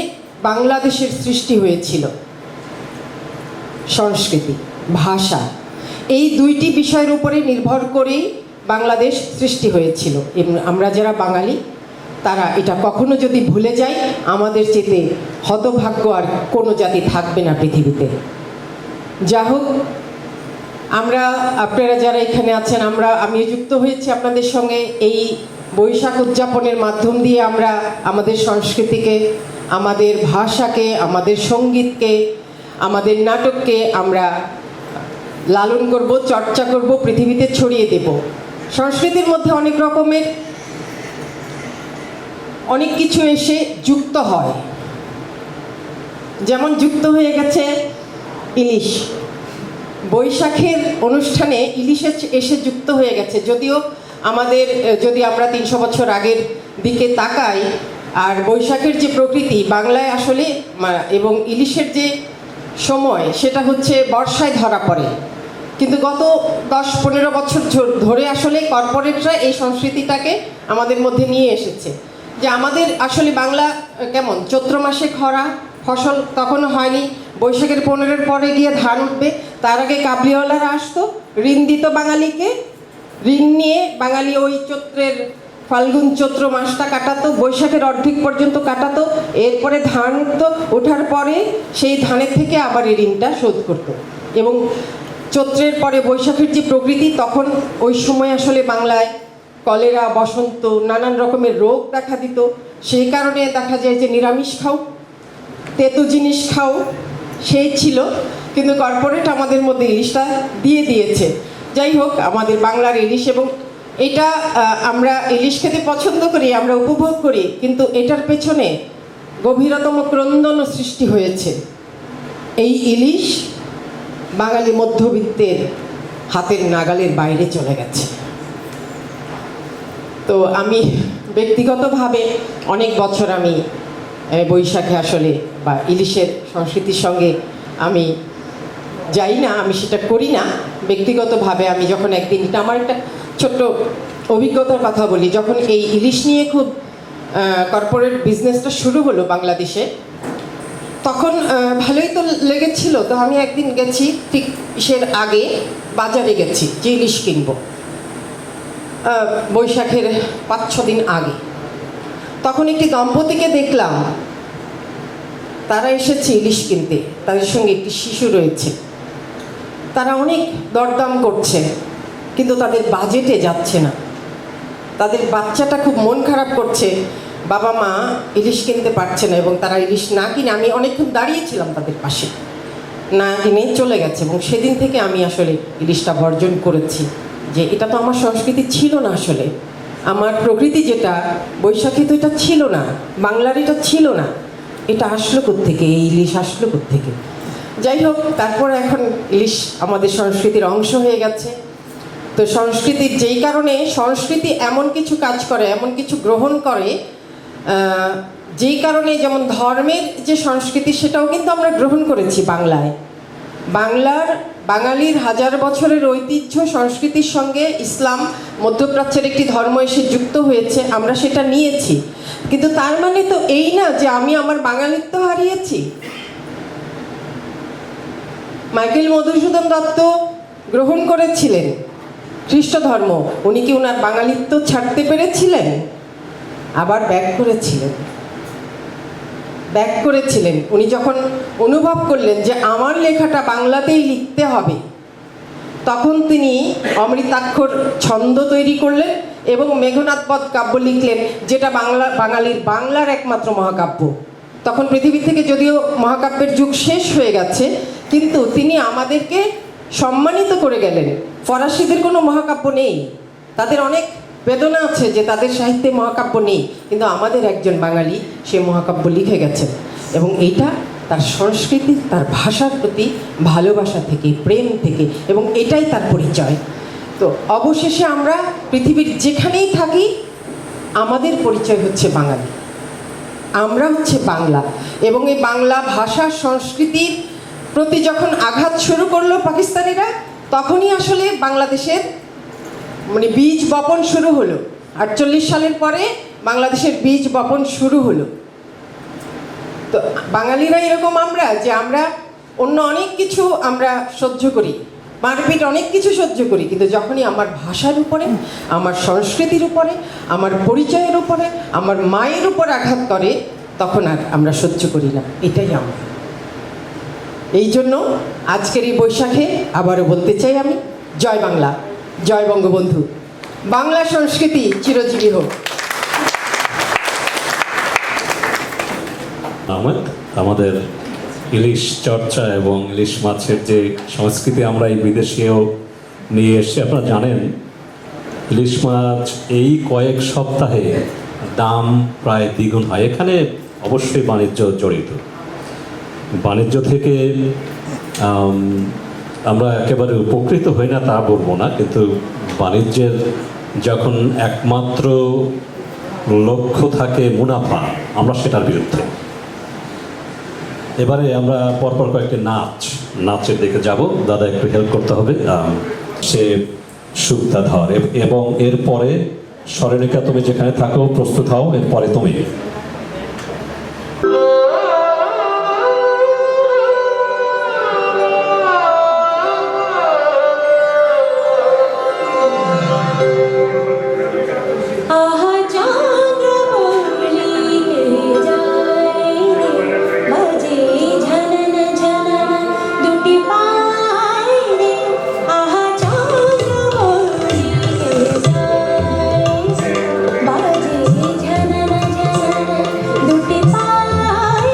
বাংলাদেশের সৃষ্টি হয়েছিল, সংস্কৃতি, ভাষা, এই দুইটি বিষয়ের উপরে নির্ভর করেই বাংলাদেশ সৃষ্টি হয়েছিল। এবং আমরা যারা বাঙালি তারা এটা কখনো যদি ভুলে যাই, আমাদের চেতে হতভাগ্য আর কোনো জাতি থাকবে না পৃথিবীতে। যা হোক, আমরা, আপনারা যারা এখানে আছেন, আমি যুক্ত হয়েছি আপনাদের সঙ্গে এই বৈশাখ উদযাপনের মাধ্যম দিয়ে। আমরা আমাদের সংস্কৃতিকে, আমাদের ভাষাকে, আমাদের সঙ্গীতকে, আমাদের নাটককে আমরা লালন করব, চর্চা করব, পৃথিবীতে ছড়িয়ে দেব। সংস্কৃতির মধ্যে অনেক রকমের অনেক কিছু এসে যুক্ত হয়, যেমন যুক্ত হয়ে গেছে ইলিশ। বৈশাখের অনুষ্ঠানে ইলিশ এসে যুক্ত হয়ে গেছে। যদিও আমাদের, যদি আমরা 300 বছর আগের দিকে তাকাই, আর বৈশাখের যে প্রকৃতি বাংলায় আসলে, এবং ইলিশের যে সময়, সেটা হচ্ছে বর্ষায় ধরা পড়ে। কিন্তু গত 10-15 বছর ধরে আসলে কর্পোরেটরা এই সংস্কৃতিটাকে আমাদের মধ্যে নিয়ে এসেছে, যে আমাদের আসলে বাংলা কেমন, চৈত্র মাসে খরা, ফসল তখনও হয়নি, বৈশাখের 15-এর পরে গিয়ে ধান উঠবে, তার আগে কাবলিওয়ালারা আসতো, ঋণ দিত বাঙালিকে, ঋণ নিয়ে বাঙালি ওই চৈত্রের ফাল্গুন চৈত্র মাসটা কাটাতো, বৈশাখের অর্ধেক পর্যন্ত কাটাতো, এরপরে ধান উঠতো, ওঠার পরে সেই ধানের থেকে আবার এই ঋণটা শোধ করতো। এবং চৈত্রের পরে বৈশাখের যে প্রকৃতি, তখন ওই সময় আসলে বাংলায় কলেরা, বসন্ত, নানান রকমের রোগ দেখা দিত। সেই কারণে দেখা যায় যে নিরামিষ খাও, তেতো জিনিস খাও, সেই ছিল। কিন্তু কর্পোরেট আমাদের মধ্যে ইলিশটা দিয়ে দিয়েছে। যাই হোক, আমাদের বাংলার ইলিশ, এবং এটা আমরা ইলিশ খেতে পছন্দ করি, আমরা উপভোগ করি, কিন্তু এটার পেছনে গভীরতম ক্রন্দনও সৃষ্টি হয়েছে। এই ইলিশ বাঙালি মধ্যবিত্তের হাতের নাগালের বাইরে চলে গেছে। তো আমি ব্যক্তিগতভাবে অনেক বছর আমি বৈশাখে আসলে বা ইলিশের সংস্কৃতির সঙ্গে আমি যাই না, আমি সেটা করি না। ব্যক্তিগতভাবে আমি যখন একদিন, এটা আমার একটা ছোট্ট অভিজ্ঞতার কথা বলি, যখন এই ইলিশ নিয়ে খুব কর্পোরেট বিজনেসটা শুরু হলো বাংলাদেশে, তখন ভালোই তো লেগেছিল। তো আমি একদিন গেছি, ঠিক ইসের আগে বাজারে গেছি যে ইলিশ কিনবো, বৈশাখের 5-6 দিন আগে। তখন একটি দম্পতিকে দেখলাম, তারা এসেছে ইলিশ কিনতে, তাদের সঙ্গে একটি শিশু রয়েছে। তারা অনেক দরদাম করছে, কিন্তু তাদের বাজেটে যাচ্ছে না। তাদের বাচ্চাটা খুব মন খারাপ করছে, বাবা মা ইলিশ কিনতে পারছে না, এবং তারা ইলিশ না কিনে, আমি অনেকক্ষণ দাঁড়িয়েছিলাম তাদের পাশে, না কিনে চলে গেছে। এবং সেদিন থেকে আমি আসলে ইলিশটা বর্জন করেছি, যে এটা তো আমার সংস্কৃতি ছিল না। আসলে আমার প্রকৃতি যেটা, বৈশাখী তো এটা ছিল না, বাংলার এটা ছিল না। এটা আসলো কোত্থেকে, এই ইলিশ আসলো কোত্থেকে। যাই হোক, তারপর এখন ইলিশ আমাদের সংস্কৃতির অংশ হয়ে গেছে। তো সংস্কৃতির যেই কারণে সংস্কৃতি এমন কিছু কাজ করে, এমন কিছু গ্রহণ করে, যেই কারণে যেমন ধর্মের যে সংস্কৃতি সেটাও কিন্তু আমরা গ্রহণ করেছি বাংলায়। বাঙালির হাজার বছরের ঐতিহ্য সংস্কৃতির সঙ্গে ইসলাম, মধ্যপ্রাচ্যের একটি ধর্ম এসে যুক্ত হয়েছে, আমরা সেটা নিয়েছি। কিন্তু তার মানে তো এই না যে আমি আমার বাঙালিত্ব হারিয়েছি। মাইকেল মধুসূদন দত্ত গ্রহণ করেছিলেন খ্রিস্ট ধর্ম, উনি কি ওনার বাঙালিত্ব ছাড়তে পেরেছিলেন? আবার ব্যাক করেছিলেন। উনি যখন অনুভব করলেন যে আমার লেখাটা বাংলাতেই লিখতে হবে, তখন তিনি অমৃতাক্ষর ছন্দ তৈরি করলেন এবং মেঘনাদ বধ কাব্য লিখলেন, যেটা বাংলার একমাত্র মহাকাব্য। তখন পৃথিবী থেকে যদিও মহাকাব্যের যুগ শেষ হয়ে গেছে, কিন্তু তিনি আমাদেরকে সম্মানিত করে গেলেন। ফরাসিদের কোনো মহাকাব্য নেই, তাদের অনেক বেদনা আছে যে তাদের সাহিত্যে মহাকাব্য নেই, কিন্তু আমাদের একজন বাঙালি সে মহাকাব্য লিখে গেছেন। এবং এইটা তার সংস্কৃতি, তার ভাষার প্রতি ভালোবাসা থেকে, প্রেম থেকে, এবং এটাই তার পরিচয়। তো অবশেষে আমরা পৃথিবীর যেখানেই থাকি আমাদের পরিচয় হচ্ছে বাঙালি, আমরা হচ্ছে বাংলা। এবং এই বাংলা ভাষা সংস্কৃতির প্রতি যখন আঘাত শুরু করলো পাকিস্তানিরা, তখনই আসলে বাংলাদেশের বীজ বপন শুরু হলো। 48 সালের পরে বাংলাদেশের বীজ বপন শুরু হলো। তো বাঙালিরা এরকম আমরা যে আমরা অন্য অনেক কিছু আমরা সহ্য করি, মারপিট অনেক কিছু সহ্য করি, কিন্তু যখনই আমার ভাষার উপরে, আমার সংস্কৃতির উপরে, আমার পরিচয়ের উপরে, আমার মায়ের উপর আঘাত করে, তখন আর আমরা সহ্য করি না। এটাই আমরা। এই জন্য আজকের এই বৈশাখে আবারও বলতে চাই আমি, জয় বাংলা, জয় বঙ্গবন্ধু, বাংলা সংস্কৃতি চিরজীবী হোক। আমাদের ইলিশ চর্চা এবং ইলিশ মাছের যে সংস্কৃতি আমরা এই বিদেশেও নিয়ে এসেছি। আপনারা জানেন ইলিশ মাছ এই কয়েক সপ্তাহে দাম প্রায় দ্বিগুণ হয়। এখানে অবশ্যই বাণিজ্য জড়িত। বাণিজ্য থেকে আমরা একেবারে উপকৃত হই না তা বলবো না, কিন্তু বাণিজ্যের যখন একমাত্র লক্ষ্য থাকে মুনাফা, আমরা সেটার বিরুদ্ধে। এবারে আমরা পরপর কয়েকটি নাচের দিকে যাব। দাদা একটু হেল্প করতে হবে। সে সুক্তাধর, এবং এরপরে স্মরণিকা তুমি যেখানে থাকো প্রস্তুত হও, এরপরে তুমি। বাজে ঝনন ঝনন দুটি পায়ে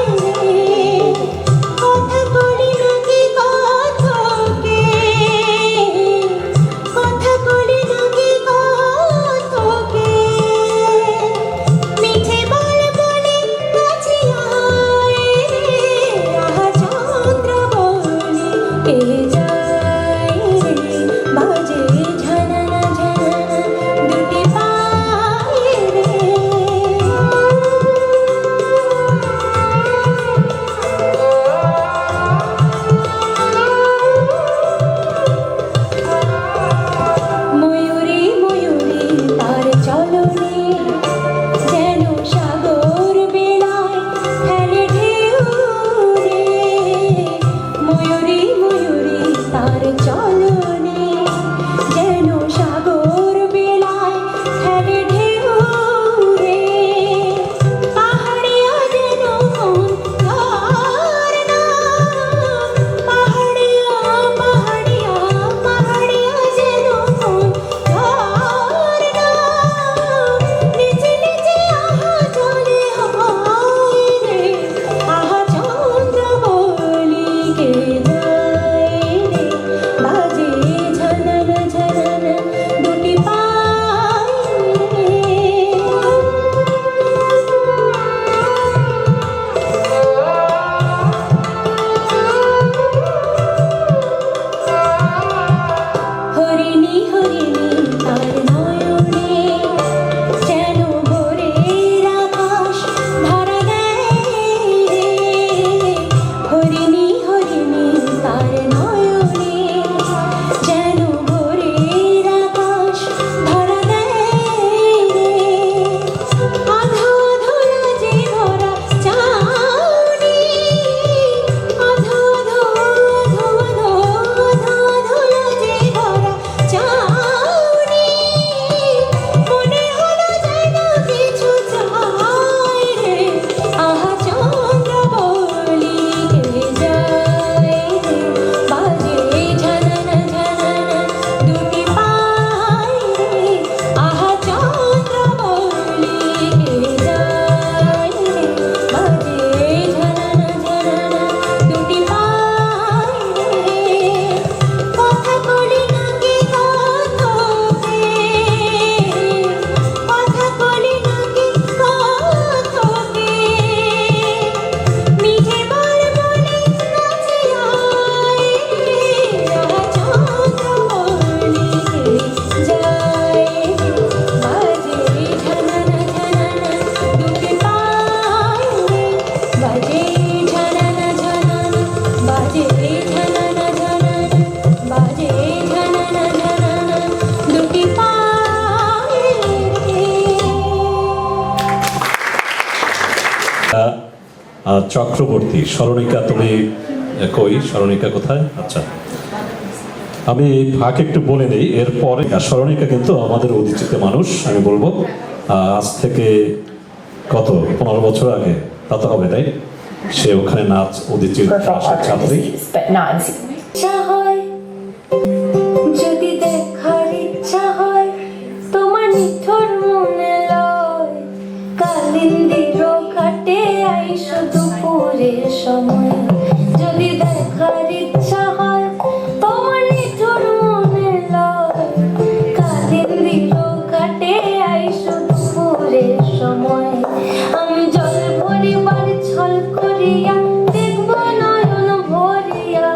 চক্রবর্তী। স্মরণিকা তুমি কই? স্মরণিকা কোথায়? আচ্ছা, আমি এই ফাঁকে একটু বলে নিই, এরপরে স্মরণিকা কিন্তু আমাদের উদীচিত মানুষ। আমি বলবো আজ থেকে কত 15 বছর আগে তা তো হবে, তাই সে ওখানে নাচ উদীচিত ছাত্রী। ইচ্ছা হয় যদি দেখার ইচ্ছা হয় তোমার নিঠুর মনে লয়, কালিন্দির ঘাটে আইসো দুপুরের সময়। যদি দেখার ইচ্ছা হয় তোমার নিঠুর মনে লয়, কালিন্দির ঘাটে আইসো দুপুরের সময়। আমি জল ভরিবার ছল করিয়া দেখব নয়ন ভরিয়া,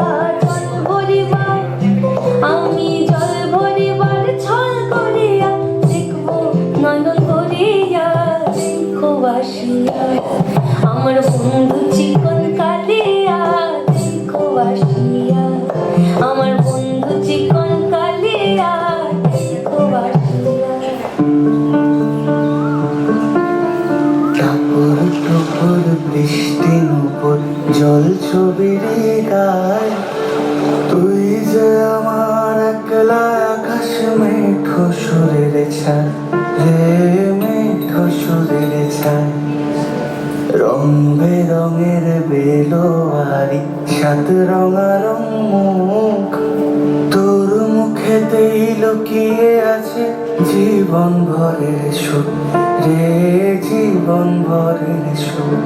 জল ভরিবার আমি জল ভরিবার ছল করিয়া দেখব নয়ন ভরিয়া। দেখো আসিয়া আমার বন্ধু চিকন কালিয়া, দেখো আসিয়া আমার বন্ধু চিকন কালিয়া, দেখো আসিয়া। কাপড় টুকুর বৃষ্টির উপর জল ছবির গায়, তুই যে আমার একলা আকাশ মেঘো সুরের ছায় রে, মেঘো সুরের ছায়। রং বেরঙের বেলোয়ারি সাত রঙারং মুখ, তোর মুখেতেই লুকিয়ে আছে জীবন ভরের সুখ রে, জীবন ভরের সুখ।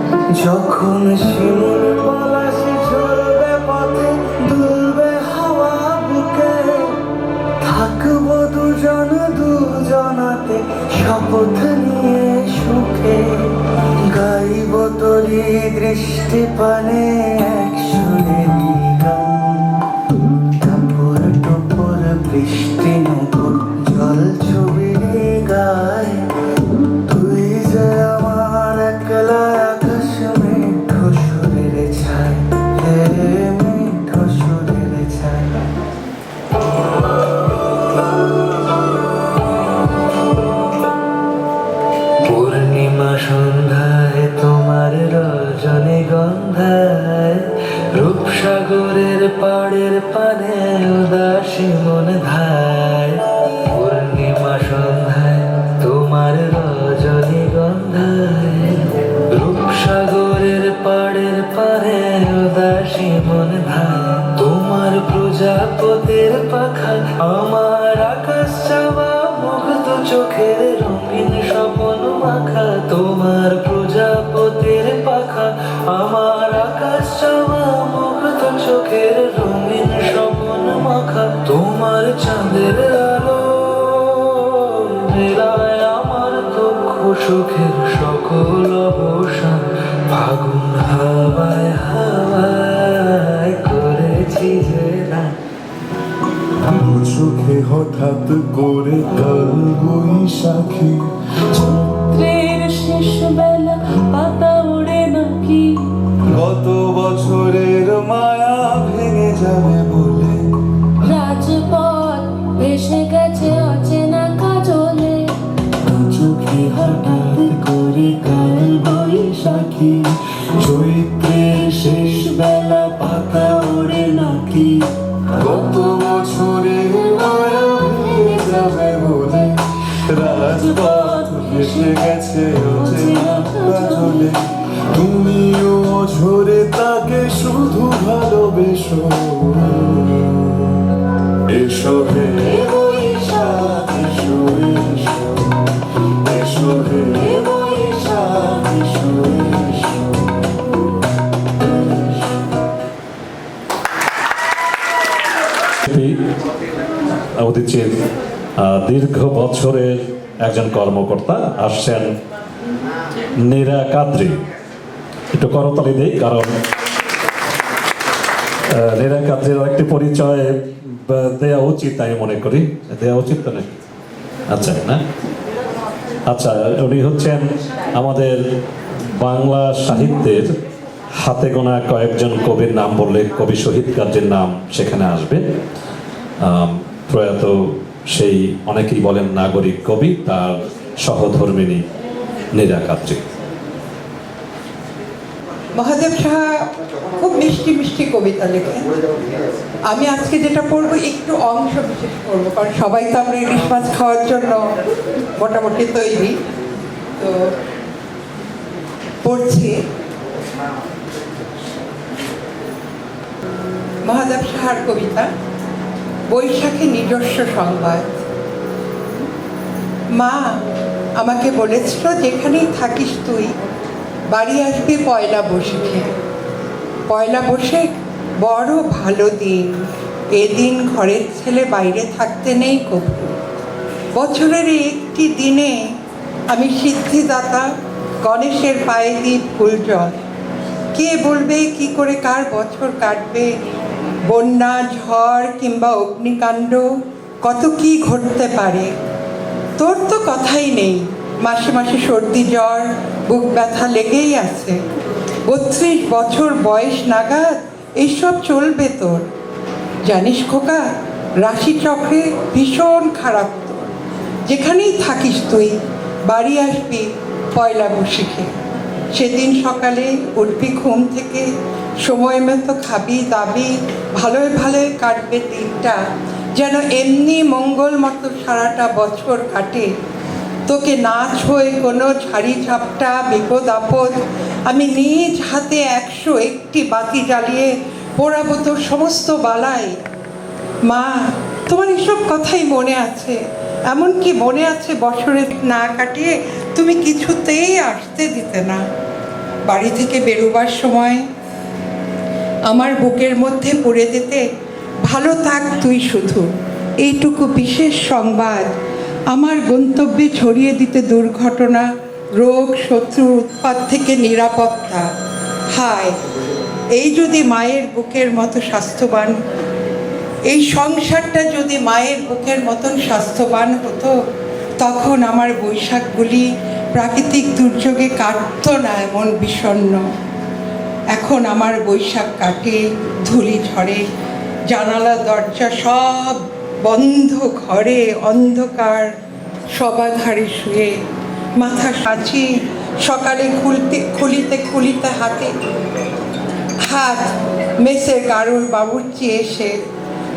যখন শিমুল পলাশি ঝরবে পথে দুলবে হাওয়া বুকে, থাকবো দুজন দুজনাতে শপথ নিয়ে সুখে। গাইব তোরি দৃষ্টি পানে এক সুরেরই গান, কাপড় টুপুর বৃষ্টি নুপুর জল ছবির গায়, তুই যে আমার একলা আকাশ মেঘো সুরের ছায় হে, মেঘো সুরের ছায়। পূর্ণিমা সন্ধ্যায় তোমার রজনীগন্ধায়, রূপসাগরের পাড়ের পানে উদাসী মন ধায়। পূর্ণিমা সন্ধ্যায় তোমার রজনীগন্ধায়, রূপসাগরের পাড়ের পানে উদাসী মন ধায়। তোমার প্রজাপতির পাখা আমার আকাশ চাওয়া মুগ্ধ চোখের রঙিন স্বপ্ন মাখা, তোমার প্রজাপতির পাখা আমার আকাশ চাওয়া মুগ্ধ চোখের রঙিন স্বপ্ন মাখা। তোমার চাঁদের আলো মেলায় আমার দুঃখ সুখের সকল অবসান, ফাগুন হাওয়ায় হাওয়ায় করেছি যে না। চোখে হঠাৎ করে কাল বৈশাখী, চৈত্রের শেষ বেলা পাতা ওড়ে নাকি, গত বছরের মায়া ভেঙে যাবে বলে, রাজপথ ভেসে গেছে অচেনা কাজলে। চোখে হঠাৎ করে কাল বৈশাখী, চৈত্রের শেষ বেলা পাতা ওড়ে নাকি, গত বছরের মায়া ভেঙে যাবে বলে, রাজপথ ভেসে গেছে অচেনা কাজলে। তুমিও ঝরে তাকে শুধু ভালোবেসো, এসো হে বৈশাখ এসো এসো, এসো হে বৈশাখ এসো এসো। উদীচিত দীর্ঘ বছরের একজন কর্মকর্তা আসছেন নীরা কাদ্রি। একটু করতালি দেই, কারণ নীরা কাদ্রির একটি পরিচয় দেওয়া উচিত, আমি মনে করি। দেওয়া উচিত তো নাকি? আচ্ছা, না আচ্ছা, উনি হচ্ছেন আমাদের বাংলা সাহিত্যের হাতে গোনা কয়েকজন কবির নাম বললে কবি শহীদ কাজীর নাম সেখানে আসবে। প্রয়াত সেই অনেকেই বলেন নাগরিক কবি, তার সহধর্মিণী নীরা কাদ্রি। মহাদেব সাহা খুব মিষ্টি মিষ্টি কবিতা লেখেন। আমি আজকে যেটা পড়বো একটু অংশ বিশেষ পড়বো, কারণ সবাই তো আমরা ইলিশ মাছ খাওয়ার জন্য মোটামুটি তৈরি। তো পড়ছি মহাদেব সাহার কবিতা বৈশাখে নিজস্ব সংবাদ। মা আমাকে বলেছিল, যেখানেই থাকিস তুই বাড়ি আসবি পয়লা বৈশাখে। পয়লা বৈশাখ বড় ভালো দিন, এদিন ঘরের ছেলে বাইরে থাকতে নেই কবু। বছরের একটি দিনে আমি সিদ্ধিদাতা গণেশের পায়ে দিই ফুল জল। কে বলবে কি করে কার বছর কাটবে? বন্যা, ঝড় কিংবা অগ্নিকাণ্ড কত কি ঘটতে পারে। তোর তো কথাই নেই, মাসে মাসে সর্দি জ্বর, বুক ব্যথা লেগেই আছে। 32 বছর বয়স নাগাদ এইসব চলবে তোর। জানিস খোকা, রাশিচক্রে ভীষণ খারাপ তোর। যেখানেই থাকিস তুই বাড়ি আসবি পয়লা বৈশাখে। সেদিন সকালে উঠবি ঘুম থেকে, সময় মতো খাবি দাবি, ভালোই ভালোই কাটবে দিনটা, যেন এমনি মঙ্গল মতো সারাটা বছর কাটে। তোকে না ছুঁয়ে কোনো ঝাড়ি ঝাপটা বিপদ আপদ আমি নিজ হাতে 101টি বাতি জ্বালিয়ে পোড়াবো তোর সমস্ত বালাই। মা, তোমার এসব কথাই মনে আছে, এমনকি মনে আছে বছরে না কাটিয়ে তুমি কিছুতেই আসতে দিতে না। বাড়ি থেকে বেরোবার সময় আমার বুকের মধ্যে পুড়ে দিতে, ভালো থাক তুই শুধু, এইটুকু বিশেষ সংবাদ। আমার গন্তব্যে ছড়িয়ে দিতে দুর্ঘটনা, রোগ, শত্রুর উৎপাত থেকে নিরাপত্তা। হায়, এই যদি মায়ের বুকের মতো স্বাস্থ্যবান, এই সংসারটা যদি মায়ের বুকের মতন স্বাস্থ্যবান হতো, তখন আমার বৈশাখগুলি প্রাকৃতিক দুর্যোগে কাটতো না এমন বিষণ্ণ। এখন আমার বৈশাখ কাটে ধুলি ঝড়ে, জানালা দরজা সব বন্ধ, ঘরে অন্ধকার, সবাধারে শুয়ে মাথা সাঁচি। সকালে খুলিতে হাত মেসের গারুর বাবুর্চি এসে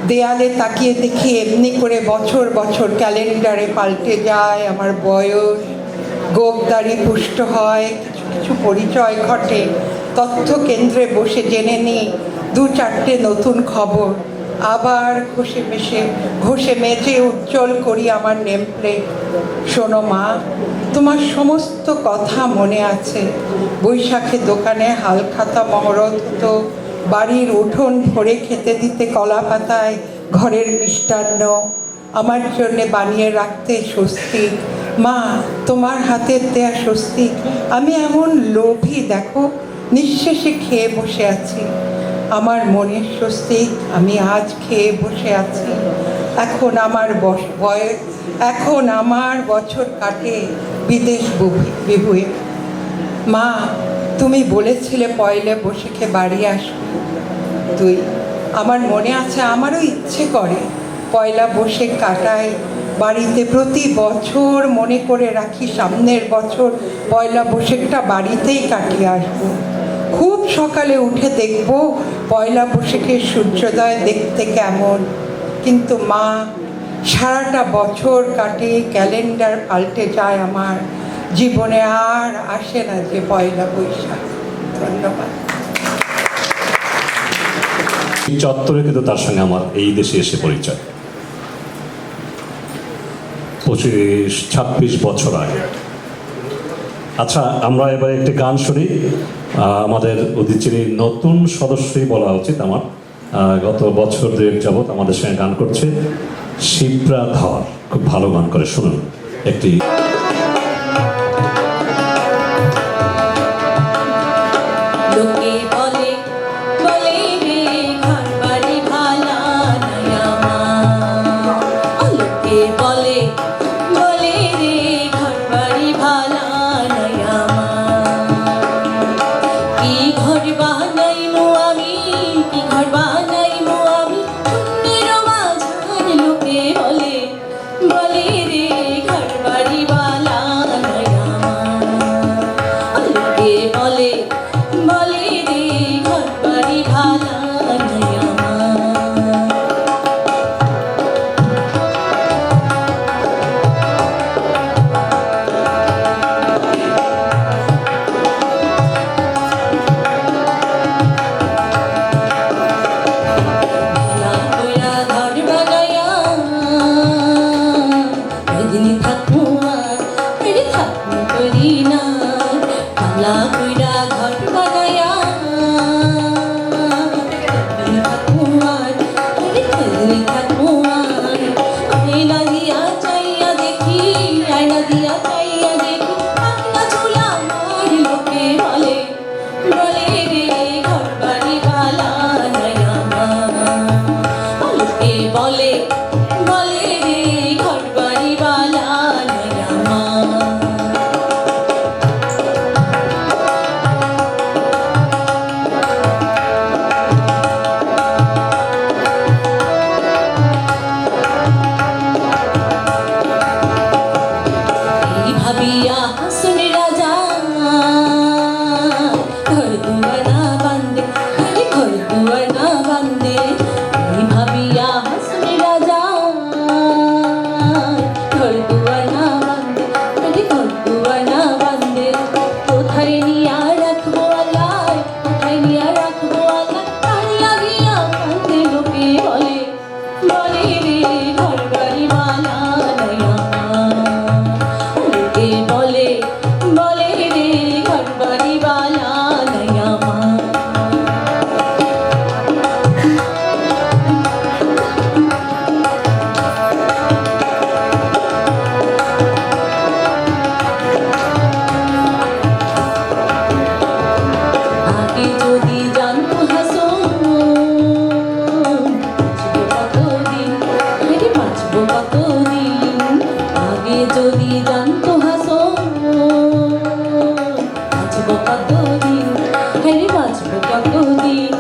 দেয়ালে তাকিয়ে দেখি এমনি করে বছর বছর ক্যালেন্ডারে পাল্টে যায় আমার বয়স, গোপদারি পুষ্ট হয়, কিছু কিছু পরিচয় ঘটে। তথ্য কেন্দ্রে বসে জেনে নিই 2-4টে নতুন খবর। আবার ঘষে মেজে উজ্জ্বল করি আমার নেম প্লেট। শোনো মা, তোমার সমস্ত কথা মনে আছে। বৈশাখে দোকানে হালখাতা মহরত হতো, বাড়ির উঠোন ভরে খেতে দিতে কলা পাতায় ঘরের মিষ্টান্ন, আমার জন্যে বানিয়ে রাখতে স্বস্তিক। মা, তোমার হাতের দেয়া স্বস্তিক আমি এমন লোভী, দেখো নিঃশেষে খেয়ে বসে আছি। আমার মনের স্বস্তিক আমি আজ খেয়ে বসে আছি। এখন আমার বছর কাটে বিদেশ বিভুয়ে। মা, তুমি বলেছিলে পয়লা বৈশাখে বাড়ি আসবে তুই। আমার মনে আছে, আমারও ইচ্ছে করে পয়লা বৈশাখ কাটাই বাড়িতে। প্রতি বছর মনে করে রাখি সামনের বছর পয়লা বৈশাখটা বাড়িতেই কাটিয়ে আসবো। খুব সকালে উঠে দেখব পয়লা বৈশাখের সূর্যোদয় দেখতে কেমন। কিন্তু মা, সারাটা বছর কাটে, ক্যালেন্ডার পাল্টে যায় আমার, জীবনে আর আসে না যে পয়লা বৈশাখ। ধন্যবাদ। চত্বরে কিন্তু তার সঙ্গে আমার এই দেশে এসে পরিচয় 25-26 বছর আগে। আচ্ছা, আমরা এবারে একটি গান শুনি। আমাদের উদিচির নতুন সদস্যই বলা উচিত আমার, গত বছর 2 যাবৎ আমাদের সঙ্গে গান করছে শিপ্রা ধর। খুব ভালো গান করে, শুনুন একটি। লোকে বলে বলে রে ঘর বাড়ি ভালা নাই আমার। লোকে বলে বলে রে ঘর বাড়ি ভালা নাই আমার। কি ঘর বানাইমু আমি, কি ঘর বানাইমু আমি শূন্যের মাঝার। লোকে বলে বলে রে ঘর বাড়ি ভালা কইরা কইরা ঘর বানায়া ঠাকুমার ঠাকুমার আয়না দিয়া চাইয়া দেখি আয়না দিয়া চাইয়া দেখি আয়না চুলা আমার লোকে বলে বলে রে ঘর বাড়ি বালা নাই আমার লোকে বলে বলে রে ঘর বাড়ি বালা নাই আমার এই ভাবিয়া হাসুন রাজা ঘর দুয়ার না বান্দে আরে ঘর দুয়ার না বান্দে এই ভাবিয়া হাসুন রাজা ঘর দুয়ার না বান্দে আরে ঘর দুয়ার না বান্দে কোথায় নিয়া রাখবো আল্লাহ কোথায় নিয়া রাখবো আল্লাহ তারিয়া গিয়া কান্দে লোকে বলে বলে রে ঘর বাড়ি মালা নাই আমার লোকে বলে বলে রে ঘর বাড়ি বালা নাই আমার আগে যদি জানতো হাসুন বাঁচবো কতদিন আগে যদি জানতো হাসুন বাঁচবো কতদিন বাঁচবো কতদিন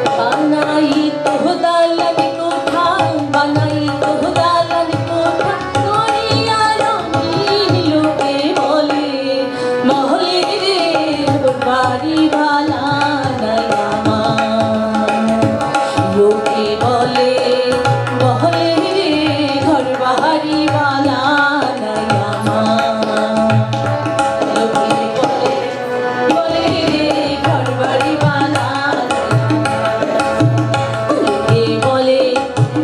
বানাই তো দালানি কোঠা বানাই তো দালানি কোঠা করিয়া রঙিন লোকে বলে মহলে রে বাড়ি বালা নাই আমার লোকে বলে মহলে রে ঘর বাড়ি বালা নাই আমার লোকে বলে বলে রে ঘর বাড়ি বালা লোকে বলে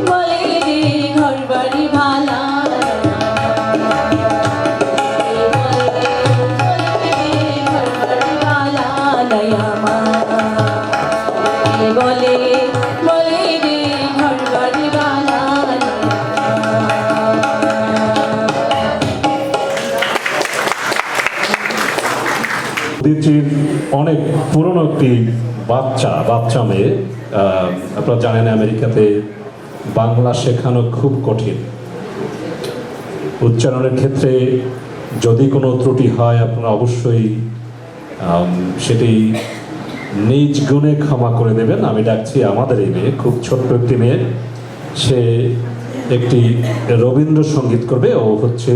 বলে রে ঘর বাড়ি বালা বলে বলে রে ঘর বাড়ি বালা উদীচীর অনেক পুরনো একটি বাচ্চা মেয়ে আপনারা জানেন আমেরিকাতে বাংলা শেখানো খুব কঠিন উচ্চারণের ক্ষেত্রে যদি কোনো ত্রুটি হয় আপনারা অবশ্যই সেটি নিজ গুণে ক্ষমা করে দেবেন আমি ডাকছি আমাদের এই মেয়ে খুব ছোট্ট একটি মেয়ে সে একটি রবীন্দ্রসঙ্গীত করবে ও হচ্ছে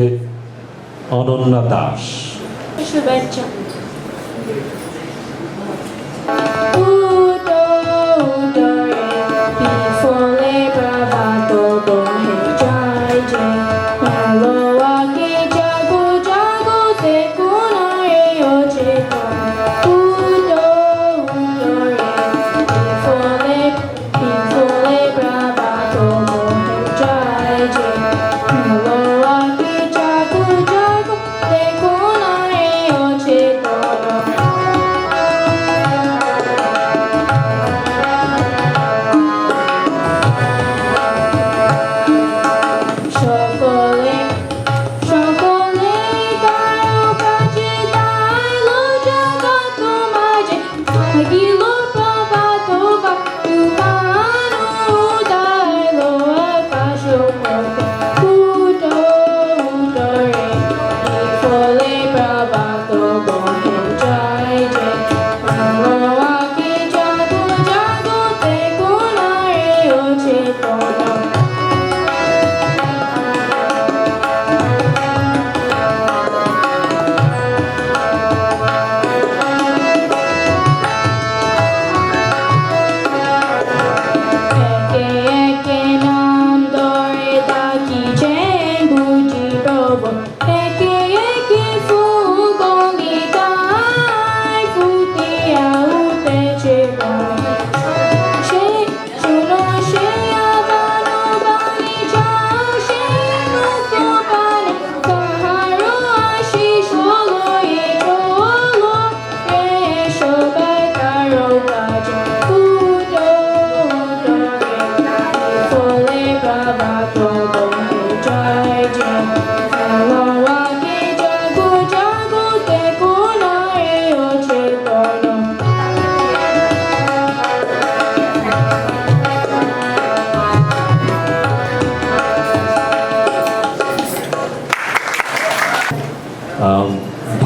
অনন্যা দাস শুভেচ্ছা Jago,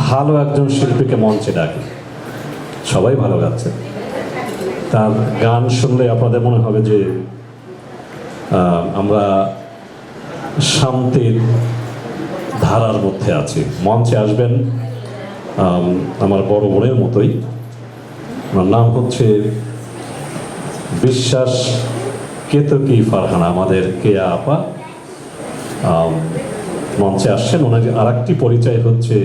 ভালো একজন শিল্পীকে মঞ্চে ডাকি, সবাই ভালো গাচ্ছে, তার গান শুনলে আপনাদের মনে হবে যে আমরা শান্তির ধারার মধ্যে আছি। মঞ্চে আসবেন আমার বড় বোনের মতোই, ওনার নাম হচ্ছে বিশ্বাস কেতকী ফারহানা, আমাদের কেয়া আপা মঞ্চে আসছেন। ওনার আর একটি পরিচয় হচ্ছে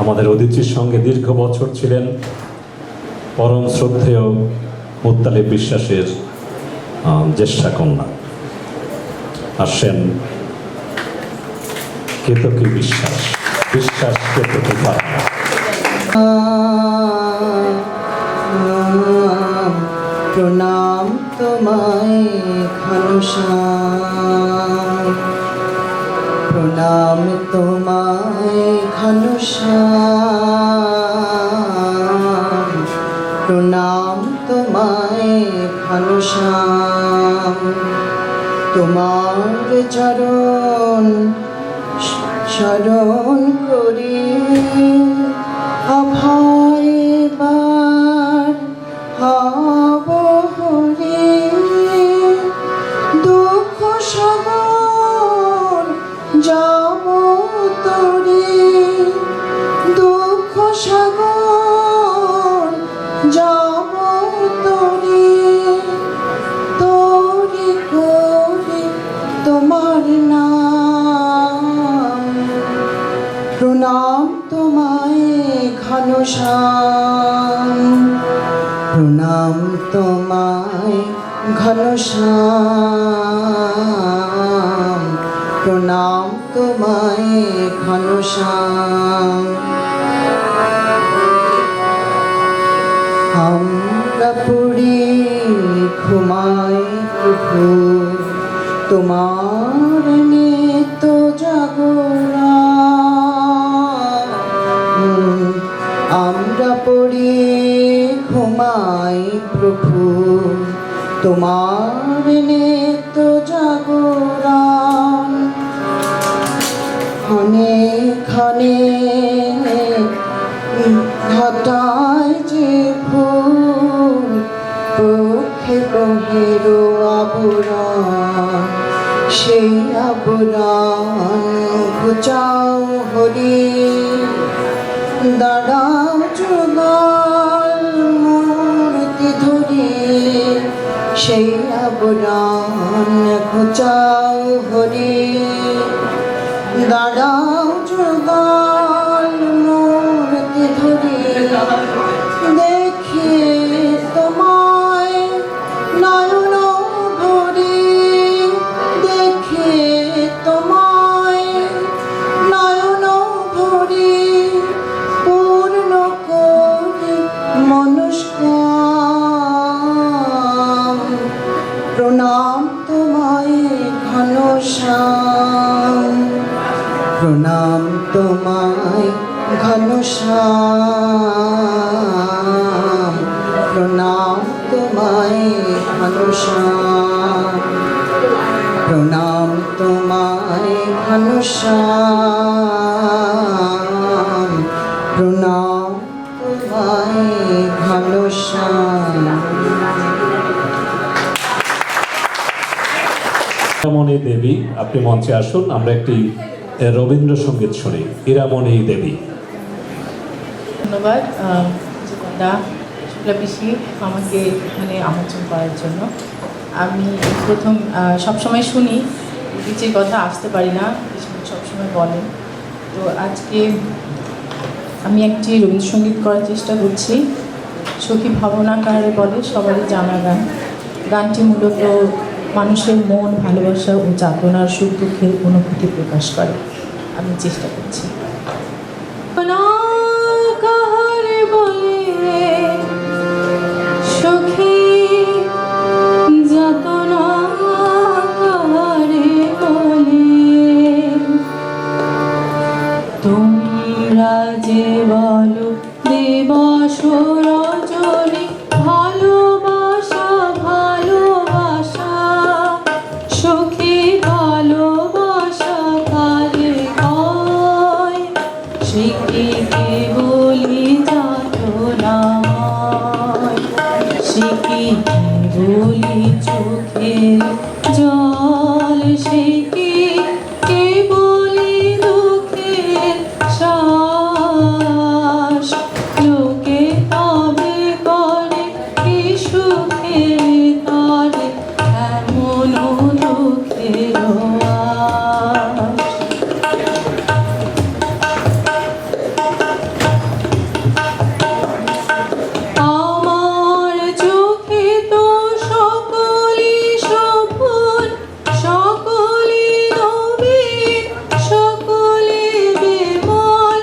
আমাদের অদিতির সঙ্গে দীর্ঘ বছর ছিলেন পরম শ্রদ্ধেয় মুত্তালিব বিশ্বাসের জ্যেষ্ঠা কন্যা। আসছেন কেতকী বিশ্বাস, বিশ্বাস কেতকী ফারহানা। প্রণাম তোমায় ঘনশ্যাম, প্রণাম তোমায় ঘনশ্যাম, প্রণাম তোমায় ঘনশ্যাম। তোমার চরণ শরণ করি অভয় বার হব হরি, দুঃখ সাগর যাব তরি, দুঃখ সাগর যাব তরি, তরি করি তোমার নাম। প্রণাম তোমায় ঘনশ্যাম, প্রণাম তোমায় ঘনশ্যাম, প্রণাম তোমায় ঘনশ্যাম। আমরা পড়ি ঘুমাই প্রভু, তোমার নিত্য জাগরণ। আমরা পড়ি ঘুমাই প্রভু, তোমার নিত্য জাগরণ। ক্ষণে ক্ষণে ঘটায় যে ভুল, পক্ষে গহের আবরণ, সেই আবরণ ঘুচাও হরি। দাঁড়াও যুগল মূর্তি ধরি, সেই আবরণ ঘুচাও হরি। দাঁড়াও যুগল মূর্তি ধরি, দেখি তোমায় নয়ন ভরি, দেখি তোমায় নয়ন ভরি, পূর্ণ করি মনস্কাম। প্রণাম তোমায় ঘনশ্যাম, প্রণাম তোমায় ঘনশ্যাম, প্রণাম তোমায় ঘনশ্যাম, প্রণাম তোমায় ঘনশ্যাম, প্রণাম তোমায় ঘনশ্যাম। ইরামণি দেবী, আপনি মঞ্চে আসুন, আমরা একটি রবীন্দ্রসঙ্গীত শুনি। ইরামণি দেবী। ধন্যবাদ দা শুক্লা পিসি আমাকে এখানে আমন্ত্রণ করার জন্য। আমি প্রথম সবসময় শুনি পিসির কথা, আসতে পারি না, সবসময় বলেন। তো আজকে আমি একটি রবীন্দ্রসঙ্গীত করার চেষ্টা করছি। সখী ভাবনাকারে বলে সবারই জানা গান। গানটি মূলত মানুষের মন, ভালোবাসা ও যাতনার সুখ দুঃখের অনুভূতি প্রকাশ করে। আমি চেষ্টা করছি। কাহারে বলে সখী যাতনা, কাহারে বলে তোমরা যে বলো দিবস রজনী, ভালোবাসা ভালোবাসা সখী ভালোবাসা কালে কয়, সে কি কে বলি যাতনাময়, সে কি বলি চোখের জল, সে কি কে বলি দুঃখের শ্বাস, লোকে তবে করে কি সুখের তরে এমন দুঃখের আশ। আমার চোখে তো সকলি সফল, সকলি নবীন, সকলি বিমল।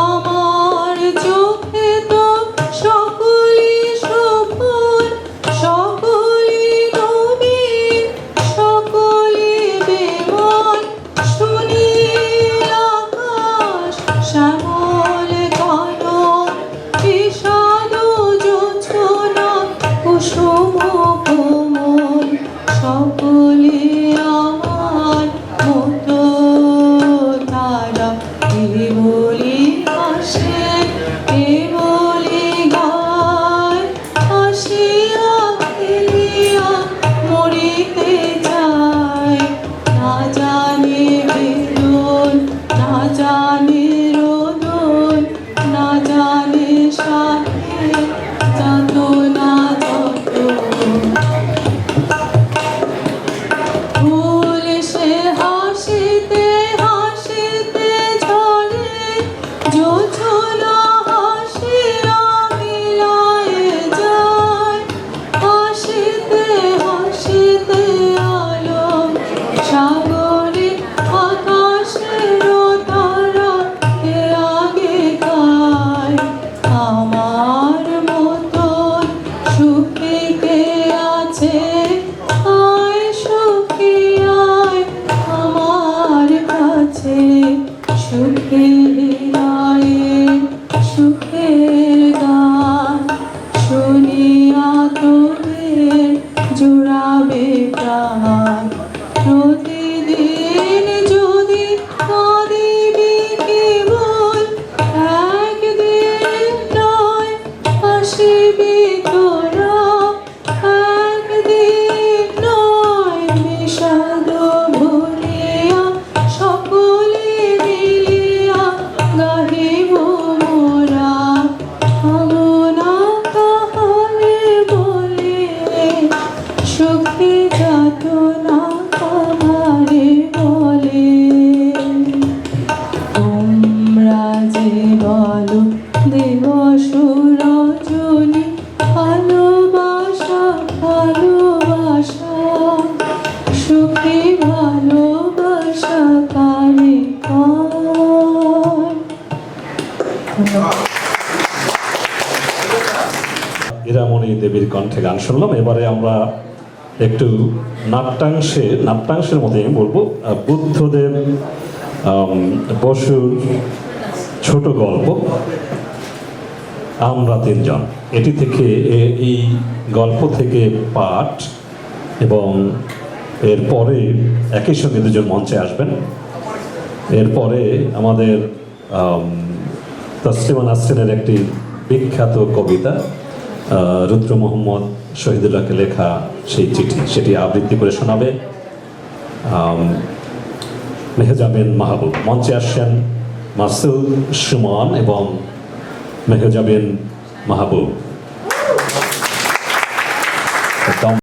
আমার চোখে তো সকলি সফল, সকলি নবীন, সকলি বিমল। শুনি আকাশ শ্যামল কনক, বিষাদ জোছনা কুসুম কোমল। সকলে আমার মতো তারা, কে বলি হাসে, কে বলি গায়, হাসিয়া খেলিয়া মরিতে যায়। না জানে বেদন, না জানে রোদন, না জানে সাথে যাতনা যত। ফুল সে হাসিতে হাসিতে ঝরে, জোছনা হাসিয়া মিলায়ে যায়। হাসিতে হাসিতে আলোক সাগরে, আকাশের তারা কে আগে গায়। আমার মতন সুখী কে আছে, আয় সুখী আয় আমার কাছে। সুখের গায়ে সুখের গান শুনিয়া তোদের জুড়াবে প্রাণ। প্রতিদিন যদি কাঁদিবি কেবল, একদিন নয় হাসিবি তোরা, একদিন নয় বিষাদ ভুলিয়া সকলে মিলিয়া গাহিব মোরা। ভাবনা কাহারে বলে, সুখে যাতনা কাহারে বলে। তোমরা যে বলো দিবস রজনী, ভালোবাসা ভালোবাসা, সুখী ভালোবাসা কারে কয়। ইরামণি দেবীর কণ্ঠে গান শুনলাম। এবারে আমরা একটু নাট্যাংশের মধ্যে আমি বলবো বুদ্ধদেব বসুর ছোট গল্প আমরা তিনজন, এটি থেকে এই গল্প থেকে পাঠ, এবং এরপরে একই সঙ্গে দুজন মঞ্চে আসবেন। এরপরে আমাদের তসলিমা নাসরিনের একটি বিখ্যাত কবিতা, রুদ্র মোহাম্মদ শহীদুল্লাহকে লেখা সেই চিঠি, সেটি আবৃত্তি করে শোনাবে মেহজাবিন মাহবুব। মঞ্চে আসছেন মাসুদ সুমন এবং মেহজাবিন মাহবুব।